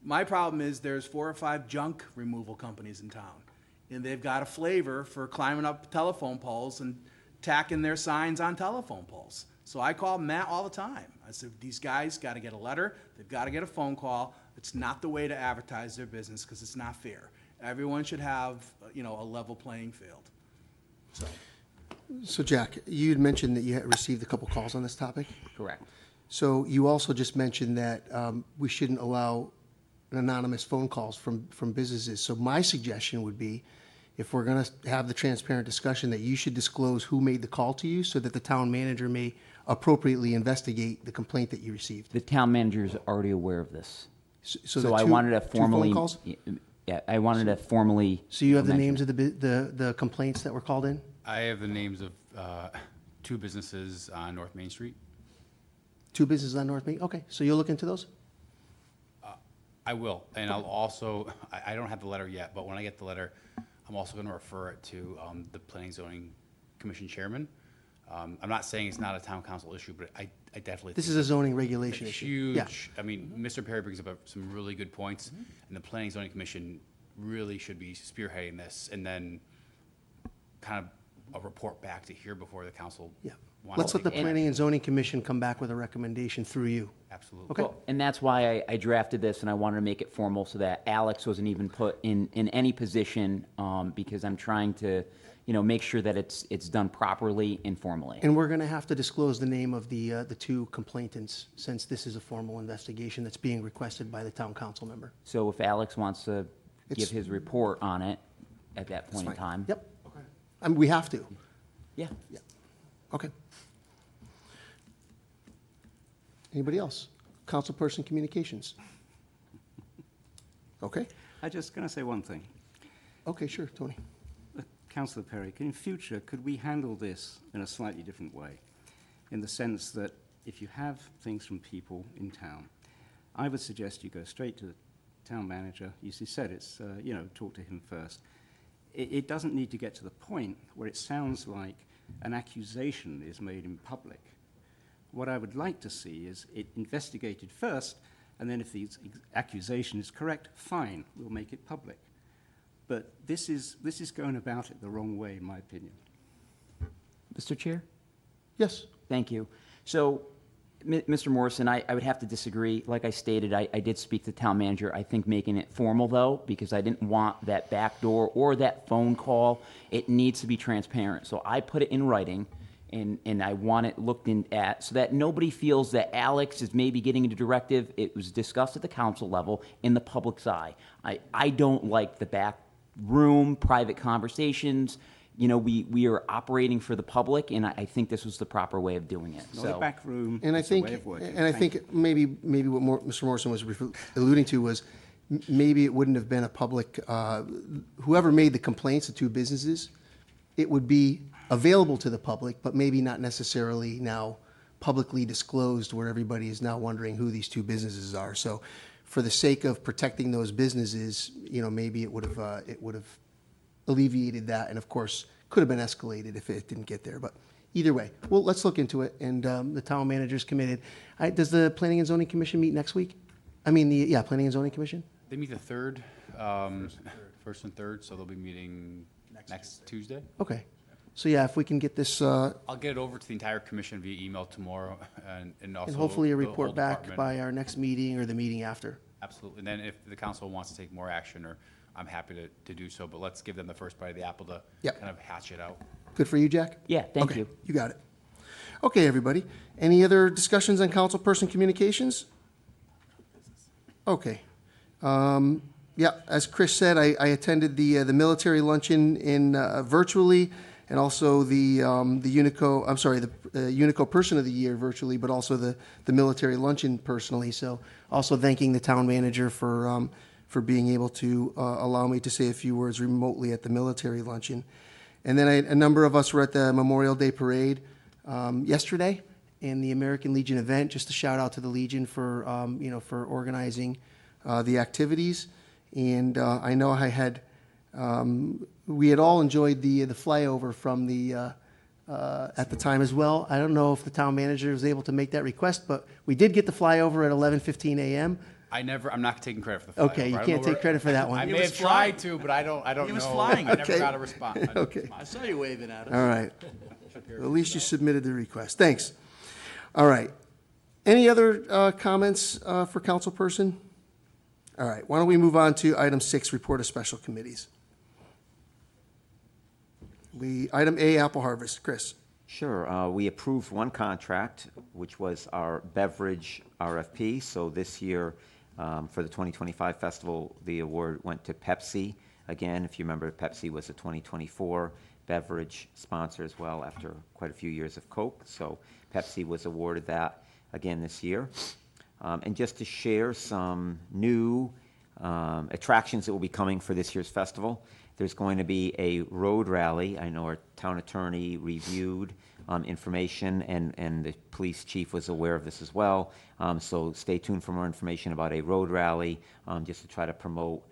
My problem is there's 4 or 5 junk removal companies in town, and they've got a flavor for climbing up telephone poles and tacking their signs on telephone poles. So I call Matt all the time. I said, these guys got to get a letter. They've got to get a phone call. It's not the way to advertise their business, because it's not fair. Everyone should have, a level playing field. So Jack, you had mentioned that you had received a couple calls on this topic. Correct. So you also just mentioned that we shouldn't allow anonymous phone calls from businesses. So my suggestion would be, if we're going to have the transparent discussion, that you should disclose who made the call to you, so that the town manager may appropriately investigate the complaint that you received. The town manager is already aware of this. So I wanted to formally. 2 phone calls? Yeah, I wanted to formally. So you have the mention. names of the complaints that were called in? I have the names of two businesses on North Main Street. 2 businesses on North Main? Okay, so you'll look into those? I will, and I'll also, I don't have the letter yet, but when I get the letter, I'm also going to refer it to the Planning Zoning Commission Chairman. I'm not saying it's not a town council issue, but I definitely This think is a zoning regulation it's issue. Yeah. huge. I mean, Mr. Perry brings up some really good points, and the Planning Zoning Commission really should be spearheading this, and then kind of a report back to here before the council. Yeah. wants Let's to let the take it. Planning and Zoning Commission come back with a recommendation through you. Absolutely. Okay. Well, and that's why I drafted this, and I wanted to make it formal so that Alex wasn't even put in any position, because I'm trying to, make sure that it's done properly and formally. And we're going to have to disclose the name of the 2 complainants, since this is a formal investigation that's being requested by the town council member. So if Alex wants to give It's- his report on it at that point in Fine. time. Yep. I mean, we have to. Yeah. Okay. Anybody else? Councilperson Communications? Okay. I'm just going to say one thing. Okay, sure, Tony. Councillor Perry, in future, could we handle this in a slightly different way? In the sense that if you have things from people in town, I would suggest you go straight to the town manager. You said it's, talk to him first. It doesn't need to get to the point where it sounds like an accusation is made in public. What I would like to see is it investigated first, and then if the accusation is correct, fine, we'll make it public. But this is going about it the wrong way, in my opinion. Mr. Chair? Yes. Thank you. So, Mr. Morrison, I would have to disagree. Like I stated, I did speak to the town manager. I think making it formal, though, because I didn't want that back door or that phone call. It needs to be transparent. So I put it in writing, and I want it looked in at so that nobody feels that Alex is maybe getting a directive. It was discussed at the council level in the public's eye. I don't like the back room, private conversations. We are operating for the public, and I think this was the proper way of doing it. Not So, a back room, And I it's a think, way of working. and I Thank think maybe what Mr. Morrison was alluding to was maybe it wouldn't have been a public, whoever made the complaints, the 2 businesses, it would be available to the public, but maybe not necessarily now publicly disclosed where everybody is now wondering who these 2 businesses are. So for the sake of protecting those businesses, maybe it would have alleviated that, and of course, could have been escalated if it didn't get there. But either way, well, let's look into it, and the town manager's committed. Does the Planning and Zoning Commission meet next week? I mean, Planning and Zoning Commission? They meet the third, first and third, so they'll be meeting next Tuesday. Okay. So yeah, if we can get this, I'll get it over to the entire commission via email tomorrow, and also. and hopefully a the whole report back department. by our next meeting or the meeting after. Absolutely. And then if the council wants to take more action, or I'm happy to do so, but let's give them the first bite of the apple to Yep. kind of hatch it out. Good for you, Jack? yeah, thank Okay, you. You got it. Okay, everybody. Any other discussions on councilperson communications? Okay. Yeah, as Chris said, I attended the military luncheon in virtually, and also the Unico, I'm sorry, the Unico Person of the Year virtually, but also the military luncheon personally. So also thanking the town manager for being able to allow me to say a few words remotely at the military luncheon. And then a number of us were at the Memorial Day Parade yesterday and the American Legion event. Just a shout out to the Legion for for organizing the activities. And I know we had all enjoyed the flyover from the at the time as well. I don't know if the town manager was able to make that request, but we did get the flyover at 11:15 a.m. I'm not taking credit for the flyover. Okay, you I don't can't know take where- credit for that one. I He may was have tried to, but I don't He know. was flying. I never Okay. got a response. Okay. I saw you waving at us. All right. At least you submitted the request. Thanks. All right. Any other comments for councilperson? All right. Why don't we move on to item 6, report of special committees. Item A, apple harvest. Chris. Sure. We approved one contract, which was our beverage RFP. So this year, for the 2025 festival, the award went to Pepsi. Again, if you remember, Pepsi was a 2024 beverage sponsor as well after quite a few years of Coke. So Pepsi was awarded that again this year. And just to share some new attractions that will be coming for this year's festival, there's going to be a road rally. I know our town attorney reviewed information, and the police chief was aware of this as well. So stay tuned for more information about a road rally, just to try to promote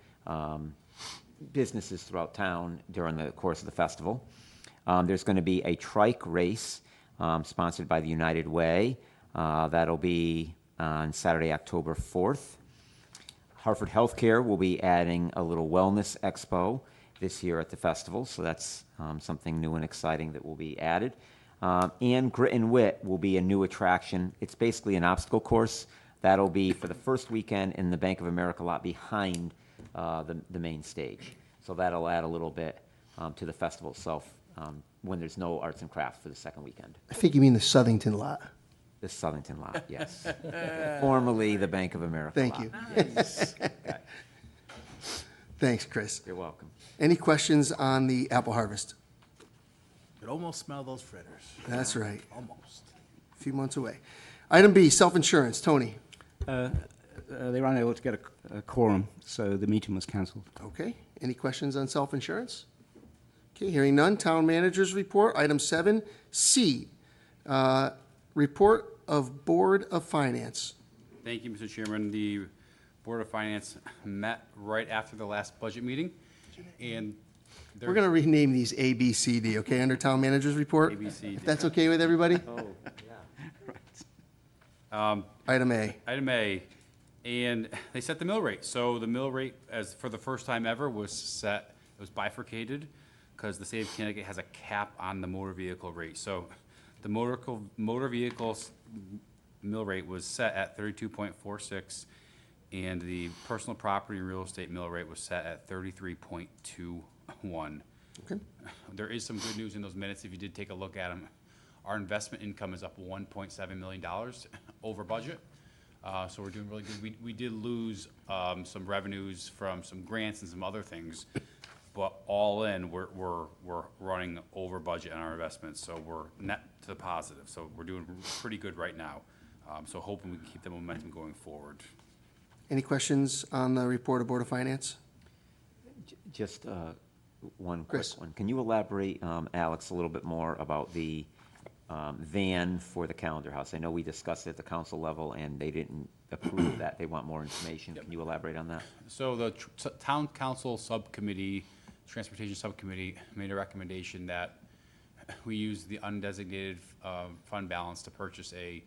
businesses throughout town during the course of the festival. There's going to be a trike race sponsored by the United Way. That'll be on Saturday, October 4th. Hartford Healthcare will be adding a little wellness expo this year at the festival, so that's something new and exciting that will be added. And Grit and Wit will be a new attraction. It's basically an obstacle course. That'll be for the first weekend in the Bank of America lot behind the main stage. So that'll add a little bit to the festival itself when there's no arts and crafts for the second weekend. I think you mean the Southington lot. The Southington lot, yes. Formerly the Bank of America Thank lot. you. Yes. Okay. Thanks, Chris. You're welcome. Any questions on the apple harvest? Could almost smell those fritters. That's right. Almost. A few months away. Item B, self-insurance. Tony? They were unable to get a quorum, so the meeting was cancelled. Okay. Any questions on self-insurance? Okay, hearing none. Town managers report. Item 7C, report of Board of Finance. Thank you, Mr. Chairman. The Board of Finance met right after the last budget meeting, and We're going to rename these A, B, C, D, okay, under town managers report? A, B, C, D. If that's okay with everybody? Item A. Item A, and they set the mill rate. So the mill rate, as for the first time ever, was set, it was bifurcated, because the state of Connecticut has a cap on the motor vehicle rate. So the motor vehicles mill rate was set at 32.46, and the personal property and real estate mill rate was set at 33.21. Okay. There is some good news in those minutes, if you did take a look at them. Our investment income is up $1.7 million over budget. So we're doing really good. We did lose some revenues from some grants and some other things, but all in, we're running over budget on our investments, so we're net to the positive. So we're doing pretty good right now. So hoping we can keep the momentum going forward. Any questions on the report of Board of Finance? Just one Chris. quick one. Can you elaborate, Alex, a little bit more about the van for the calendar house? I know we discussed it at the council level, and they didn't approve that. They want more information. Can you elaborate on that? So the town council subcommittee, transportation subcommittee, made a recommendation that we use the undesignated fund balance to purchase a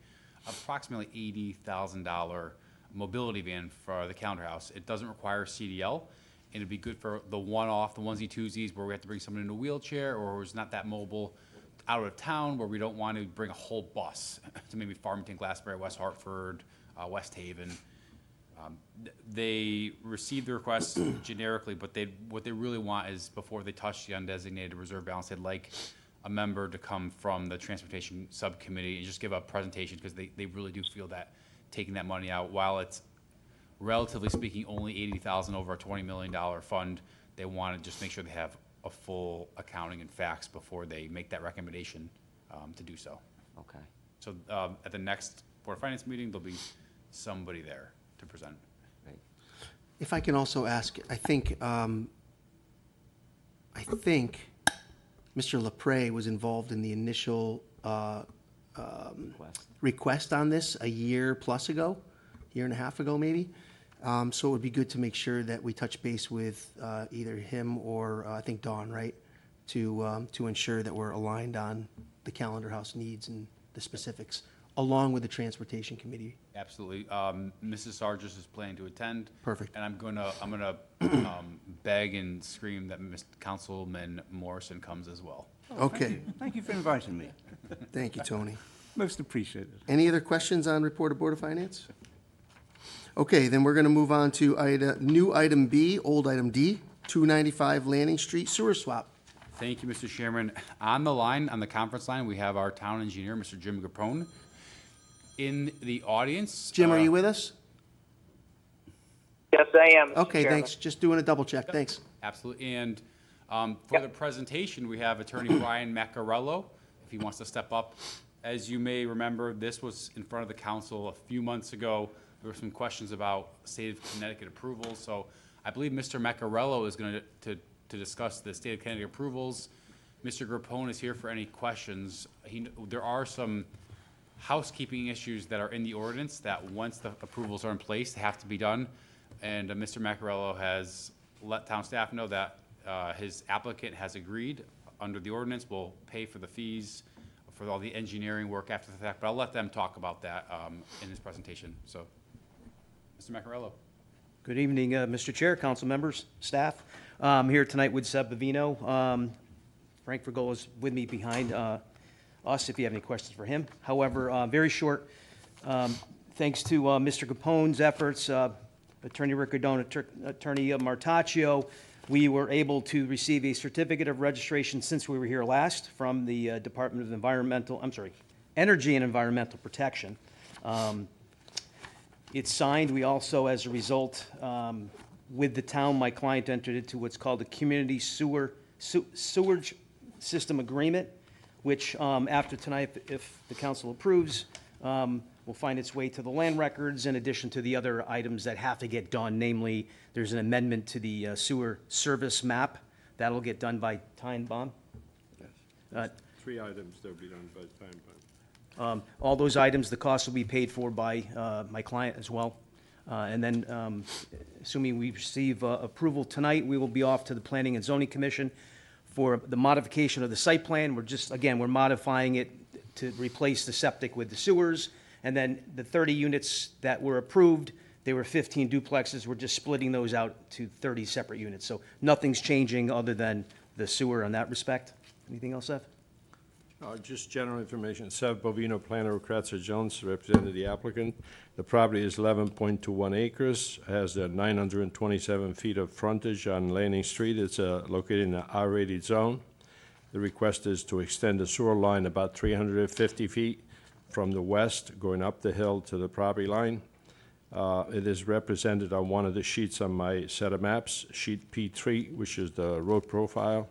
approximately $80,000 mobility van for the calendar house. It doesn't require CDL, and it'd be good for the one-off, the onesie twosies, where we have to bring someone in a wheelchair or who's not that mobile out of town, where we don't want to bring a whole bus to maybe Farmington, Glassbury, West Hartford, West Haven. They received the request generically, but what they really want is, before they touch the undesignated reserve balance, they'd like a member to come from the transportation subcommittee and just give a presentation, because they really do feel that taking that money out, while it's relatively speaking only $80,000 over a $20 million fund, they want to just make sure they have a full accounting and facts before they make that recommendation to do so. Okay. So at the next Board of Finance meeting, there'll be somebody there to present. Great. If I can also ask, I think Mr. LaPre was involved in the initial request on this a year plus ago, year and a half ago maybe. So it would be good to make sure that we touch base with either him or I think Dawn, right? To ensure that we're aligned on the calendar house needs and the specifics, along with the transportation committee. Absolutely. Mrs. Sargis is planning to attend. Perfect. And I'm gonna beg and scream that Councilman Morrison comes as well. Okay, Thank you for inviting me. thank you, Tony. Most appreciated. Any other questions on report of Board of Finance? Okay, then we're going to move on to new item B, old item D, 295 Landing Street sewer swap. Thank you, Mr. Chairman. On the line, on the conference line, we have our town engineer, Mr. Jim Capone. In the audience. Jim, are you with us? Yes, I am. Mr. Okay, Chairman. thanks. Just doing a double check. Thanks. Absolutely. And for the presentation, we have Attorney Brian Maccarello, if he wants to step up. As you may remember, this was in front of the council a few months ago. There were some questions about state of Connecticut approvals. So I believe Mr. Maccarello is going to discuss the state of Connecticut approvals, Mr. Grappone is here for any questions. There are some housekeeping issues that are in the ordinance that once the approvals are in place, have to be done. And Mr. Maccarello has let town staff know that his applicant has agreed under the ordinance will pay for the fees for all the engineering work after the fact, but I'll let them talk about that in his presentation. So, Mr. Maccarello. Good evening, Mr. Chair, council members, staff. I'm here tonight with Seb Bavino. Frank Vergola is with me behind us if you have any questions for him. However, very short, thanks to Mr. Capone's efforts, Attorney Riccardone, Attorney Martaccio, we were able to receive a certificate of registration since we were here last from the Department of Energy and Environmental Protection. It's signed. We also, as a result, with the town, my client entered into what's called a community sewage system agreement, which after tonight, if the council approves, will find its way to the land records in addition to the other items that have to get done. Namely, there's an amendment to the sewer service map. That'll get done by time bond. Yes. 3 items that'll be done by time bond. All those items, the cost will be paid for by my client as well. And then, assuming we receive approval tonight, we will be off to the Planning and Zoning Commission for the modification of the site plan. We're modifying it to replace the septic with the sewers. And then the 30 units that were approved, they were 15 duplexes. We're just splitting those out to 30 separate units. So nothing's changing other than the sewer in that respect. Anything else, Seth? Just general information. Seth Bovino, planner of Kratzer Jones, represented the applicant. The property is 11.21 acres, has 927 feet of frontage on Lanning Street. It's located in the R-rated zone. The request is to extend the sewer line about 350 feet from the west, going up the hill to the property line. It is represented on one of the sheets on my set of maps, sheet P3, which is the road profile.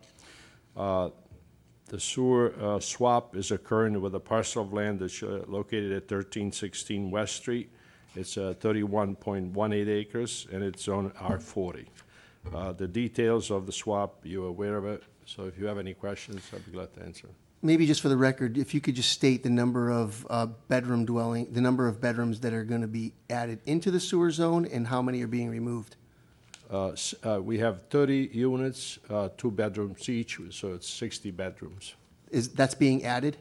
The sewer swap is occurring with a parcel of land that's located at 1316 West Street. It's 31.18 acres, and it's on R40. The details of the swap, you're aware of it, so if you have any questions, I'd be glad to answer. Maybe just for the record, if you could just state the number of the number of bedrooms that are going to be added into the sewer zone and how many are being removed. We have 30 units, 2 bedrooms each, so it's 60 bedrooms. That's being added?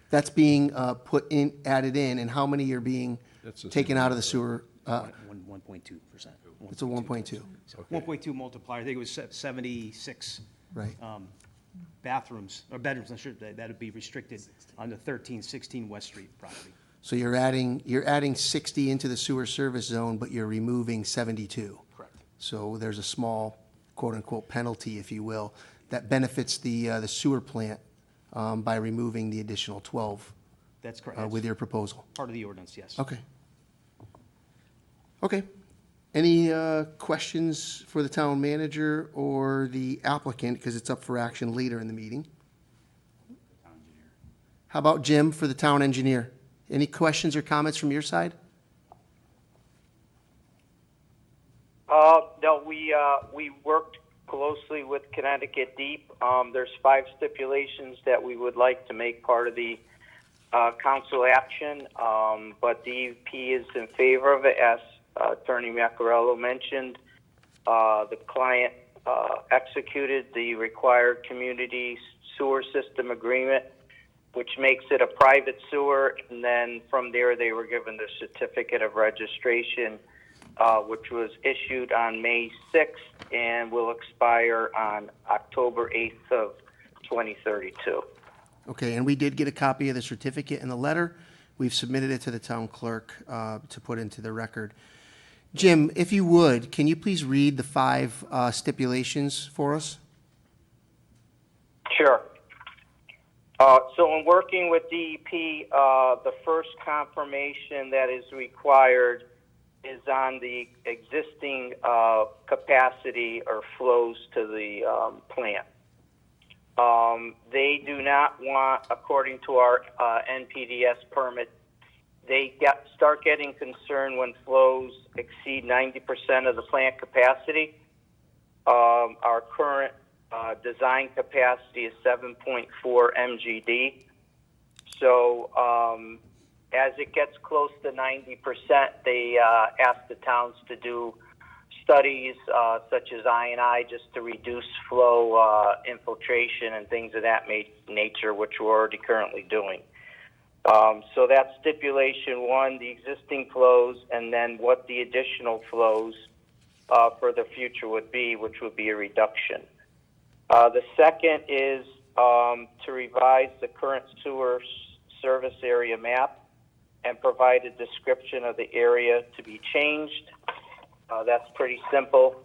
That's being added in, and how many are being taken out of the sewer? 1.2%. It's a 1.2. 1.2 multiplier, I think it was 76. Right. Bathrooms, or bedrooms, I'm sure that'd be restricted on the 1316 West Street property. So you're adding 60 into the sewer service zone, but you're removing 72. Correct. So there's a small, quote-unquote, penalty, if you will, that benefits the sewer plant by removing the additional 12. That's correct. With your proposal. Part of the ordinance, yes. Okay. Okay. Any questions for the town manager or the applicant, because it's up for action later in the meeting? How about Jim for the town engineer? Any questions or comments from your side? No, we worked closely with Connecticut Deep. There's 5 stipulations that we would like to make part of the council action, but DEP is in favor of it, as Attorney Maccarello mentioned. The client executed the required community sewer system agreement, which makes it a private sewer, and then from there they were given the certificate of registration, which was issued on May 6th and will expire on October 8th of 2032. Okay, and we did get a copy of the certificate and the letter. We've submitted it to the town clerk to put into the record. Jim, if you would, can you please read the 5 stipulations for us? Sure. So in working with DEP, the first confirmation that is required is on the existing capacity or flows to the plant. They do not want, according to our NPDS permit, they start getting concerned when flows exceed 90% of the plant capacity. Our current design capacity is 7.4 MGD. So as it gets close to 90%, they ask the towns to do studies such as I&I just to reduce flow infiltration and things of that nature, which we're already currently doing. So that's stipulation one, the existing flows, and then what the additional flows for the future would be, which would be a reduction. The second is to revise the current sewer service area map and provide a description of the area to be changed. That's pretty simple.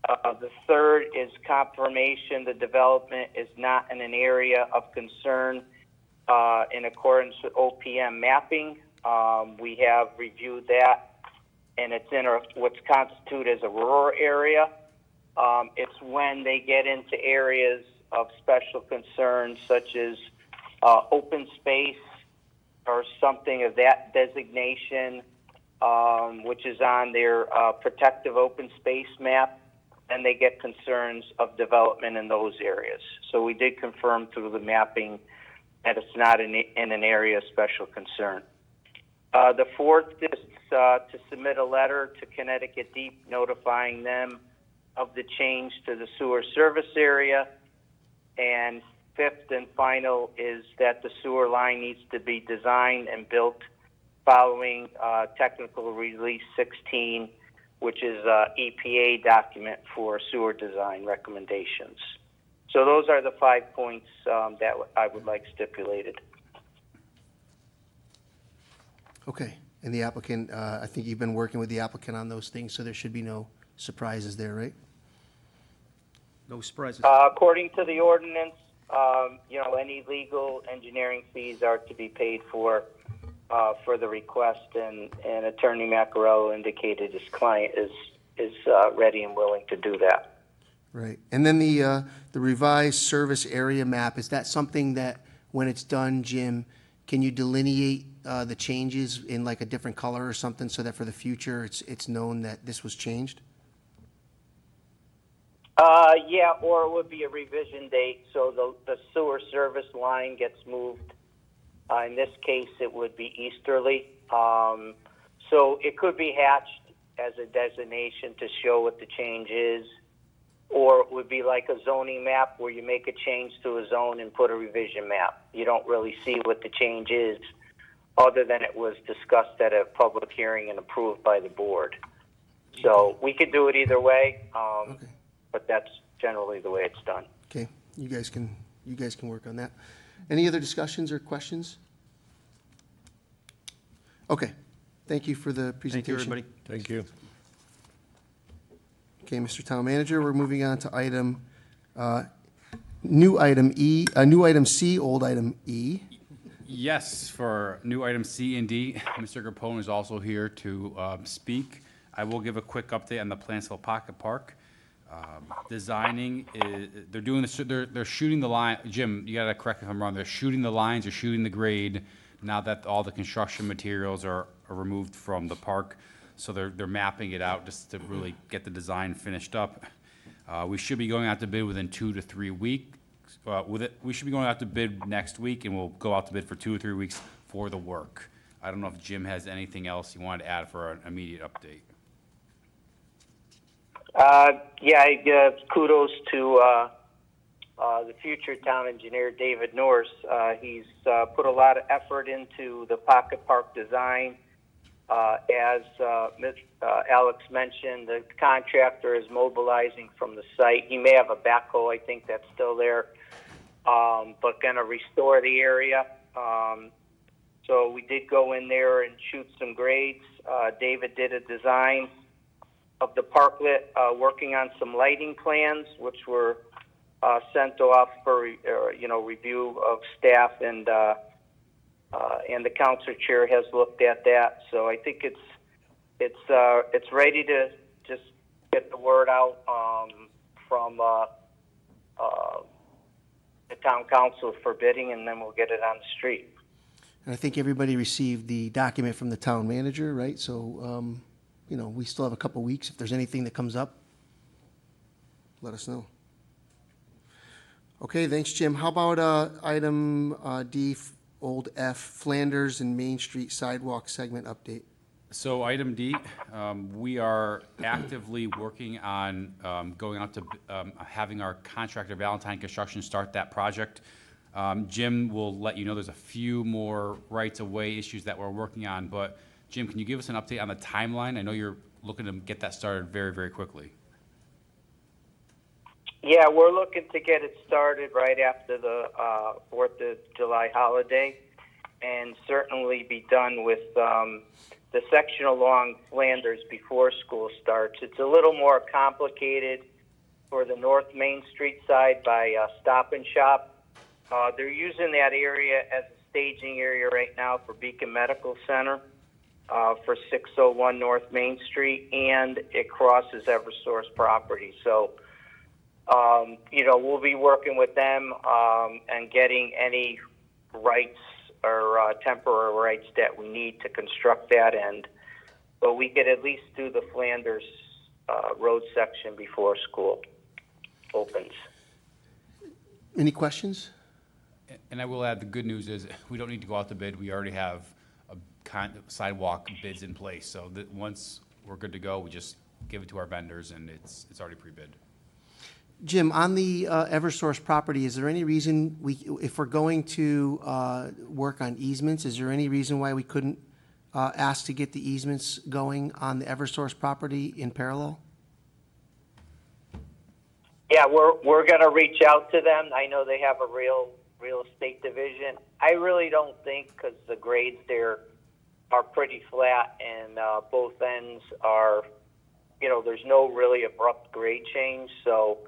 The third is confirmation the development is not in an area of concern in accordance with OPM mapping. We have reviewed that, and it's in what's constituted as a rural area. It's when they get into areas of special concern, such as open space or something of that designation, which is on their protective open space map, and they get concerns of development in those areas. So we did confirm through the mapping that it's not in an area of special concern. The fourth is to submit a letter to Connecticut Deep notifying them of the change to the sewer service area. And fifth and final is that the sewer line needs to be designed and built following Technical Release 16, which is an EPA document for sewer design recommendations. So those are the 5 points that I would like stipulated. Okay, and the applicant, I think you've been working with the applicant on those things, so there should be no surprises there, right? No surprises. According to the ordinance, any legal engineering fees are to be paid for the request, and Attorney Maccarello indicated his client is ready and willing to do that. Right. And then the revised service area map, is that something that, when it's done, Jim, can you delineate the changes in like a different color or something so that for the future it's known that this was changed? Yeah, or it would be a revision date, so the sewer service line gets moved. In this case, it would be easterly. So it could be hatched as a designation to show what the change is, or it would be like a zoning map where you make a change to a zone and put a revision map. You don't really see what the change is, other than it was discussed at a public hearing and approved by the board. So we could do it either way, but that's generally the way it's done. Okay, you guys can work on that. Any other discussions or questions? Okay, thank you for the presentation. Thank you, everybody. Thank you. Okay, Mr. Town Manager, we're moving on to new item C, old item E. Yes, for new item C and D, Mr. Capone is also here to speak. I will give a quick update on the Planceville Pocket Park. Designing they're doing this. They're shooting the line. Jim, you gotta correct me if I'm wrong. They're shooting the lines. They're shooting the grade now that all the construction materials are removed from the park. So they're mapping it out just to really get the design finished up. We should be going out to bid within 2 to 3 weeks. We should be going out to bid next week, and we'll go out to bid for 2 or 3 weeks for the work. I don't know if Jim has anything else he wanted to add for an immediate update. Kudos to the future town engineer, David Norse. He's put a lot of effort into the pocket park design. As Alex mentioned, the contractor is mobilizing from the site. He may have a backhoe, I think that's still there, but going to restore the area. So we did go in there and shoot some grades. David did a design of the parklet, working on some lighting plans, which were sent off for review of staff, and the council chair has looked at that. So I think it's ready to just get the word out from the town council for bidding, and then we'll get it on the street. And I think everybody received the document from the town manager, right? So, we still have a couple weeks. If there's anything that comes up, let us know. Okay, thanks, Jim. How about item D, old F, Flanders and Main Street sidewalk segment update? So item D, we are actively working on going out to having our contractor Valentine Construction start that project. Jim will let you know there's a few more rights-of-way issues that we're working on, but Jim, can you give us an update on the timeline? I know you're looking to get that started very, very quickly. Yeah, we're looking to get it started right after the 4th of July holiday, and certainly be done with the section along Flanders before school starts. It's a little more complicated for the North Main Street side by Stop and Shop. They're using that area as a staging area right now for Beacon Medical Center for 601 North Main Street, and it crosses Eversource property. So, we'll be working with them and getting any rights or temporary rights that we need to construct that end. But we could at least do the Flanders road section before school opens. Any questions? And I will add, the good news is we don't need to go out to bid. We already have a kind of sidewalk bids in place. So that once we're good to go, we just give it to our vendors and it's already pre-bid. Jim, on the Eversource property, is there any reason if we're going to work on easements, is there any reason why we couldn't ask to get the easements going on the Eversource property in parallel? Yeah, we're going to reach out to them. I know they have a real estate division. I really don't think, because the grades there are pretty flat and both ends are, there's no really abrupt grade change. So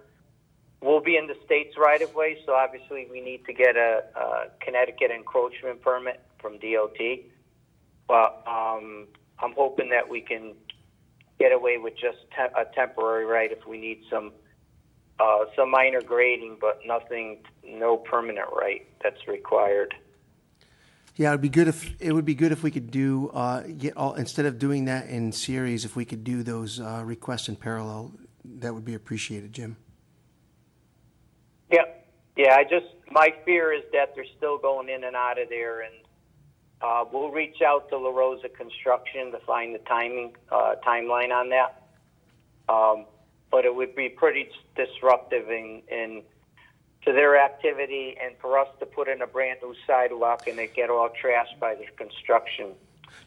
we'll be in the state's right of way. So obviously we need to get a Connecticut encroachment permit from DOT. But I'm hoping that we can get away with just a temporary right if we need some minor grading, but no permanent right that's required. Yeah, it would be good if we could do instead of doing that in series, if we could do those requests in parallel. That would be appreciated, Jim. Yeah. My fear is that they're still going in and out of there, and we'll reach out to La Rosa Construction to find the timeline on that. But it would be pretty disruptive to their activity, and for us to put in a brand new sidewalk and it get all trashed by the construction.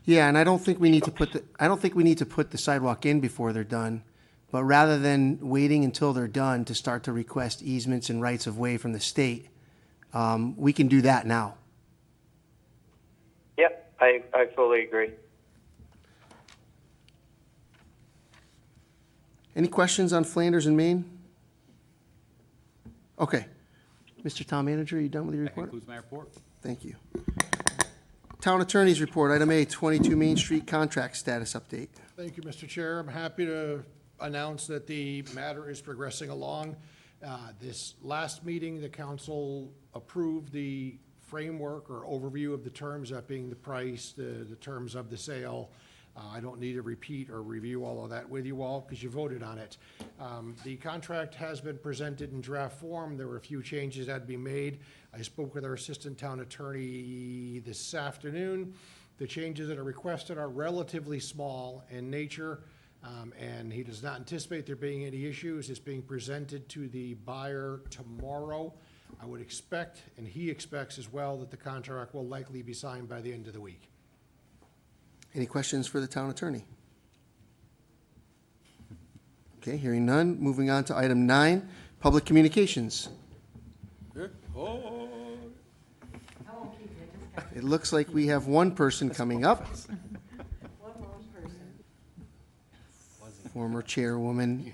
Yeah, and I don't think we need to put the sidewalk in before they're done, but rather than waiting until they're done to start to request easements and rights of way from the state, we can do that now. Yep, I fully agree. Any questions on Flanders and Maine? Okay. Mr. Town Manager, are you done with your That report? concludes my report. Thank you. Town Attorney's Report, item A, 22 Main Street contract status update. Thank you, Mr. Chair. I'm happy to announce that the matter is progressing along. This last meeting, the council approved the framework or overview of the terms, that being the price, the terms of the sale. I don't need to repeat or review all of that with you all because you voted on it. The contract has been presented in draft form. There were a few changes that had to be made. I spoke with our assistant town attorney this afternoon. The changes that are requested are relatively small in nature, and he does not anticipate there being any issues. It's being presented to the buyer tomorrow. I would expect, and he expects as well, that the contract will likely be signed by the end of the week. Any questions for the town attorney? Okay, hearing none. Moving on to item 9, public communications. It looks like we have one person coming up. Former chairwoman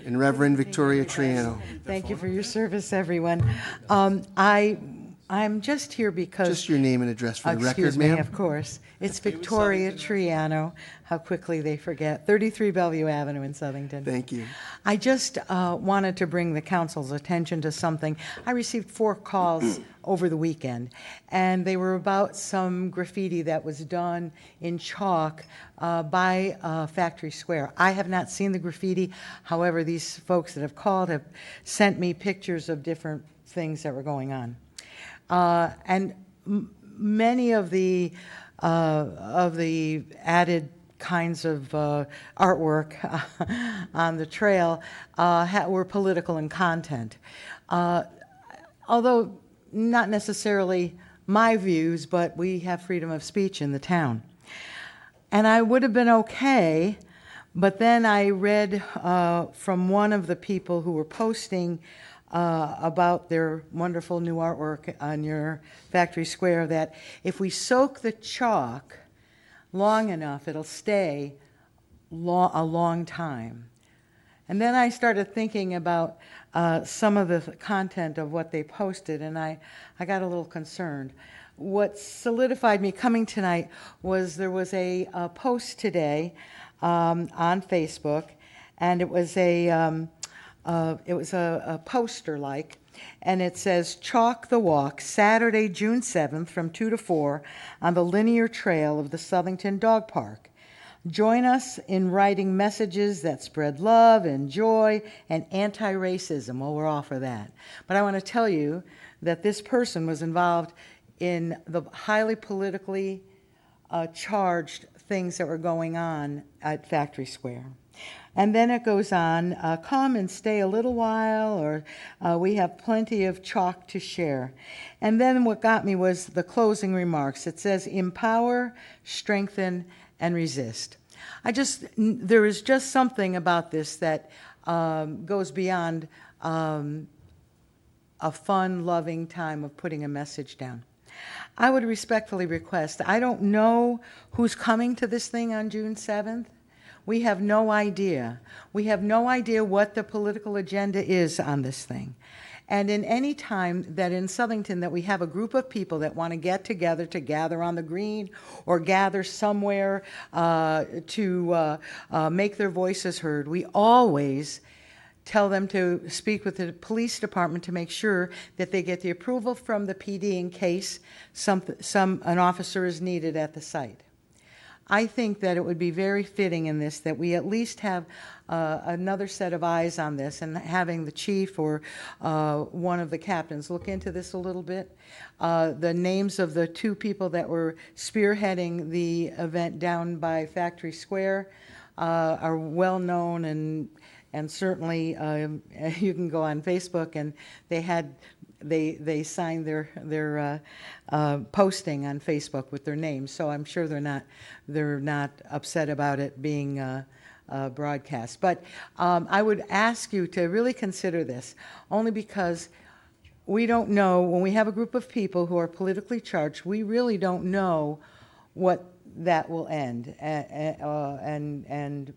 and Reverend Victoria Triano. Thank you for your service, everyone. I I'm just here because... Just your name and address for the record, Excuse me, ma'am. of course. It's Victoria Triano. How quickly they forget. 33 Bellevue Avenue in Southington. Thank you. I just wanted to bring the council's attention to something. I received 4 calls over the weekend, and they were about some graffiti that was done in chalk by Factory Square. I have not seen the graffiti. However, these folks that have called have sent me pictures of different things that were going on. And many of the added kinds of artwork on the trail were political in content. Although not necessarily my views, but we have freedom of speech in the town. And I would have been okay, but then I read from one of the people who were posting about their wonderful new artwork on your Factory Square that if we soak the chalk long enough, it'll stay a long time. And then I started thinking about some of the content of what they posted, and I got a little concerned. What solidified me coming tonight was there was a post today on Facebook, and it was a poster-like, and it says, "Chalk the Walk, Saturday, June 7th from 2 to 4 on the linear trail of the Southington Dog Park. Join us in writing messages that spread love and joy and anti-racism." Well, we're all for that. But I want to tell you that this person was involved in the highly politically charged things that were going on at Factory Square. And then it goes on, come and stay a little while, or we have plenty of chalk to share. And then what got me was the closing remarks. It says, empower, strengthen, and resist. There is just something about this that goes beyond a fun, loving time of putting a message down. I would respectfully request, I don't know who's coming to this thing on June 7th. We have no idea. We have no idea what the political agenda is on this thing. And in any time that in Southington that we have a group of people that want to get together to gather on the green or gather somewhere to make their voices heard, we always tell them to speak with the police department to make sure that they get the approval from the PD in case an officer is needed at the site. I think that it would be very fitting in this that we at least have another set of eyes on this, and having the chief or one of the captains look into this a little bit. The names of the 2 people that were spearheading the event down by Factory Square are well known, and certainly you can go on Facebook, and they signed their posting on Facebook with their names, so I'm sure they're not upset about it being broadcast. But I would ask you to really consider this, only because we don't know, when we have a group of people who are politically charged, we really don't know what that will end and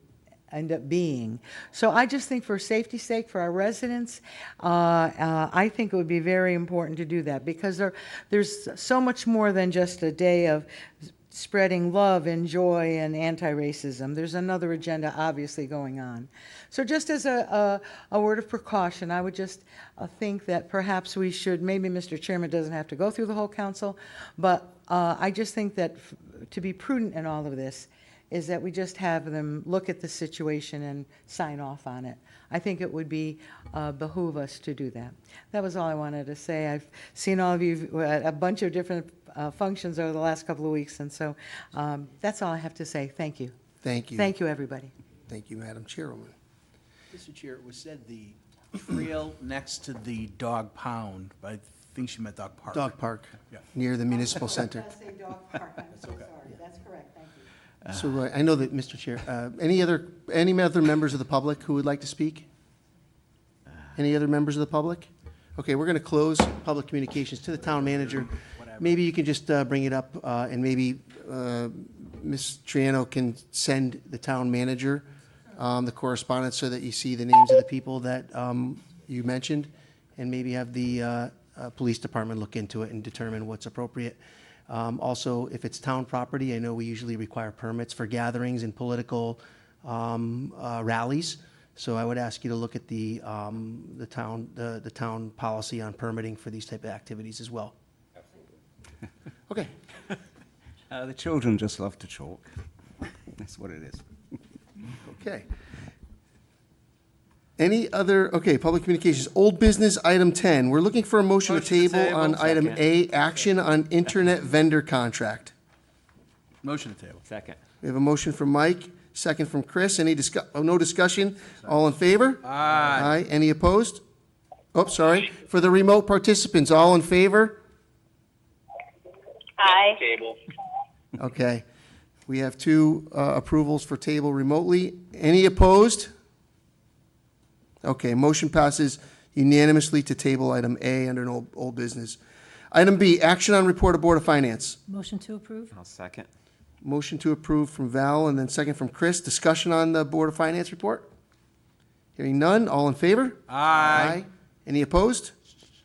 end up being. So I just think for safety's sake, for our residents, I think it would be very important to do that, because there's so much more than just a day of spreading love and joy and anti-racism. There's another agenda obviously going on. So just as a word of precaution, I would just think that perhaps we should, maybe Mr. Chairman doesn't have to go through the whole council, but I just think that to be prudent in all of this is that we just have them look at the situation and sign off on it. I think it would behoove us to do that. That was all I wanted to say. I've seen all of you at a bunch of different functions over the last couple of weeks, and so that's all I have to say. Thank you. Thank you. Thank you, everybody. Thank you, Madam Chairwoman. Mr. Chair, it was said the trail next to the dog pound, but I think she meant dog park. Dog Park, Yeah. near the municipal center. Say dog park. I'm so sorry. That's correct. Thank you. So I know that, Mr. Chair, any other members of the public who would like to speak? Any other members of the public? Okay, we're going to close public communications to the town manager. Maybe you can just bring it up, and maybe Ms. Triano can send the town manager the correspondence so that you see the names of the people that you mentioned, and maybe have the police department look into it and determine what's appropriate. Also, if it's town property, I know we usually require permits for gatherings and political rallies. So I would ask you to look at the town policy on permitting for these type of activities as well. Okay. The children just love to chalk. That's what it is. Okay. Any other, okay, public communications, old business, item 10. We're looking for a motion to Motion to table table. on item Second. A, action on internet vendor contract. Motion to table. Second. We have a motion from Mike, second from Chris. Any no discussion? All in favor? Aye. Aye. Any opposed? Oh, sorry. For the remote participants, all in favor? Aye. Table. Okay. We have two approvals for table remotely. Any opposed? Okay, motion passes unanimously to table item A under an old business. Item B, action on report of Board of Finance. Motion to approve? I'll second. Motion to approve from Val and then second from Chris. Discussion on the Board of Finance report? Hearing none, all in favor? Aye. Any opposed?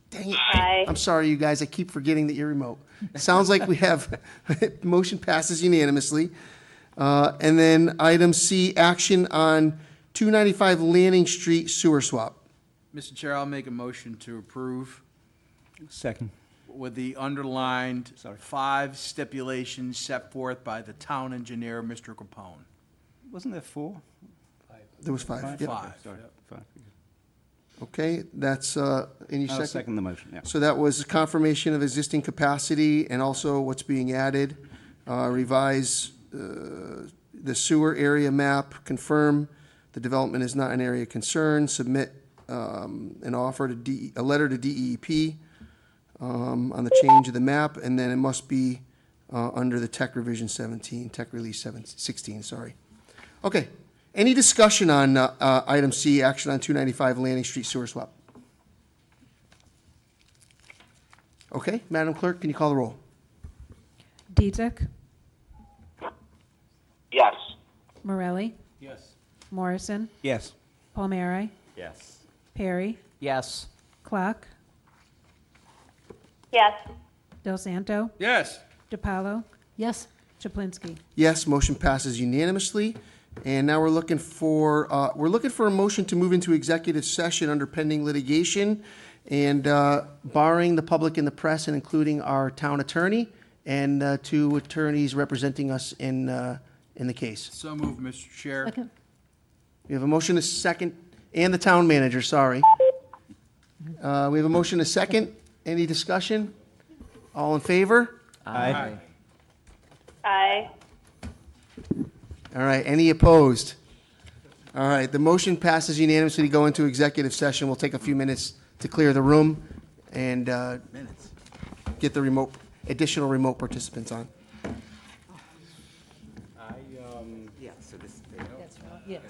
Dang it. Aye. I'm sorry, you guys, I keep forgetting that you're remote. Sounds like we have, motion passes unanimously. And then item C, action on 295 Lanning Street sewer swap. Mr. Chair, I'll make a motion to approve Second. with the underlined 5 stipulations set forth by the town engineer, Mr. Capone. Wasn't there 4? There was 5. Yep. 5. Sorry, 5. Okay, that's, any I'll second? second the motion, yeah. So that was confirmation of existing capacity and also what's being added. Revise the sewer area map, confirm the development is not an area of concern, submit an offer to a letter to DEP on the change of the map, and then it must be under the Tech Revision 17, Tech Release 16, sorry. Okay, any discussion on item C, action on 295 Lanning Street sewer swap? Okay, Madam Clerk, can you call the roll? Dedzek, Yes. Morelli, Yes. Morrison, Yes. Palmieri, Yes. Perry, Yes. Clock, Yes. Del Santo, Yes. DiPaolo, Yes. Chaplinsky. Yes, motion passes unanimously. And now we're looking for a motion to move into executive session under pending litigation and barring the public and the press and including our town attorney and 2 attorneys representing us in the case. So moved, Mr. Chair. Second? We have a motion to second, and the town manager, sorry. We have a motion to second. Any discussion? All in favor? Aye. Aye. All right, any opposed? All right, the motion passes unanimously to go into executive session. We'll take a few minutes to clear the room and Minutes. get the additional remote participants on. Yeah, so this. That's right, yes.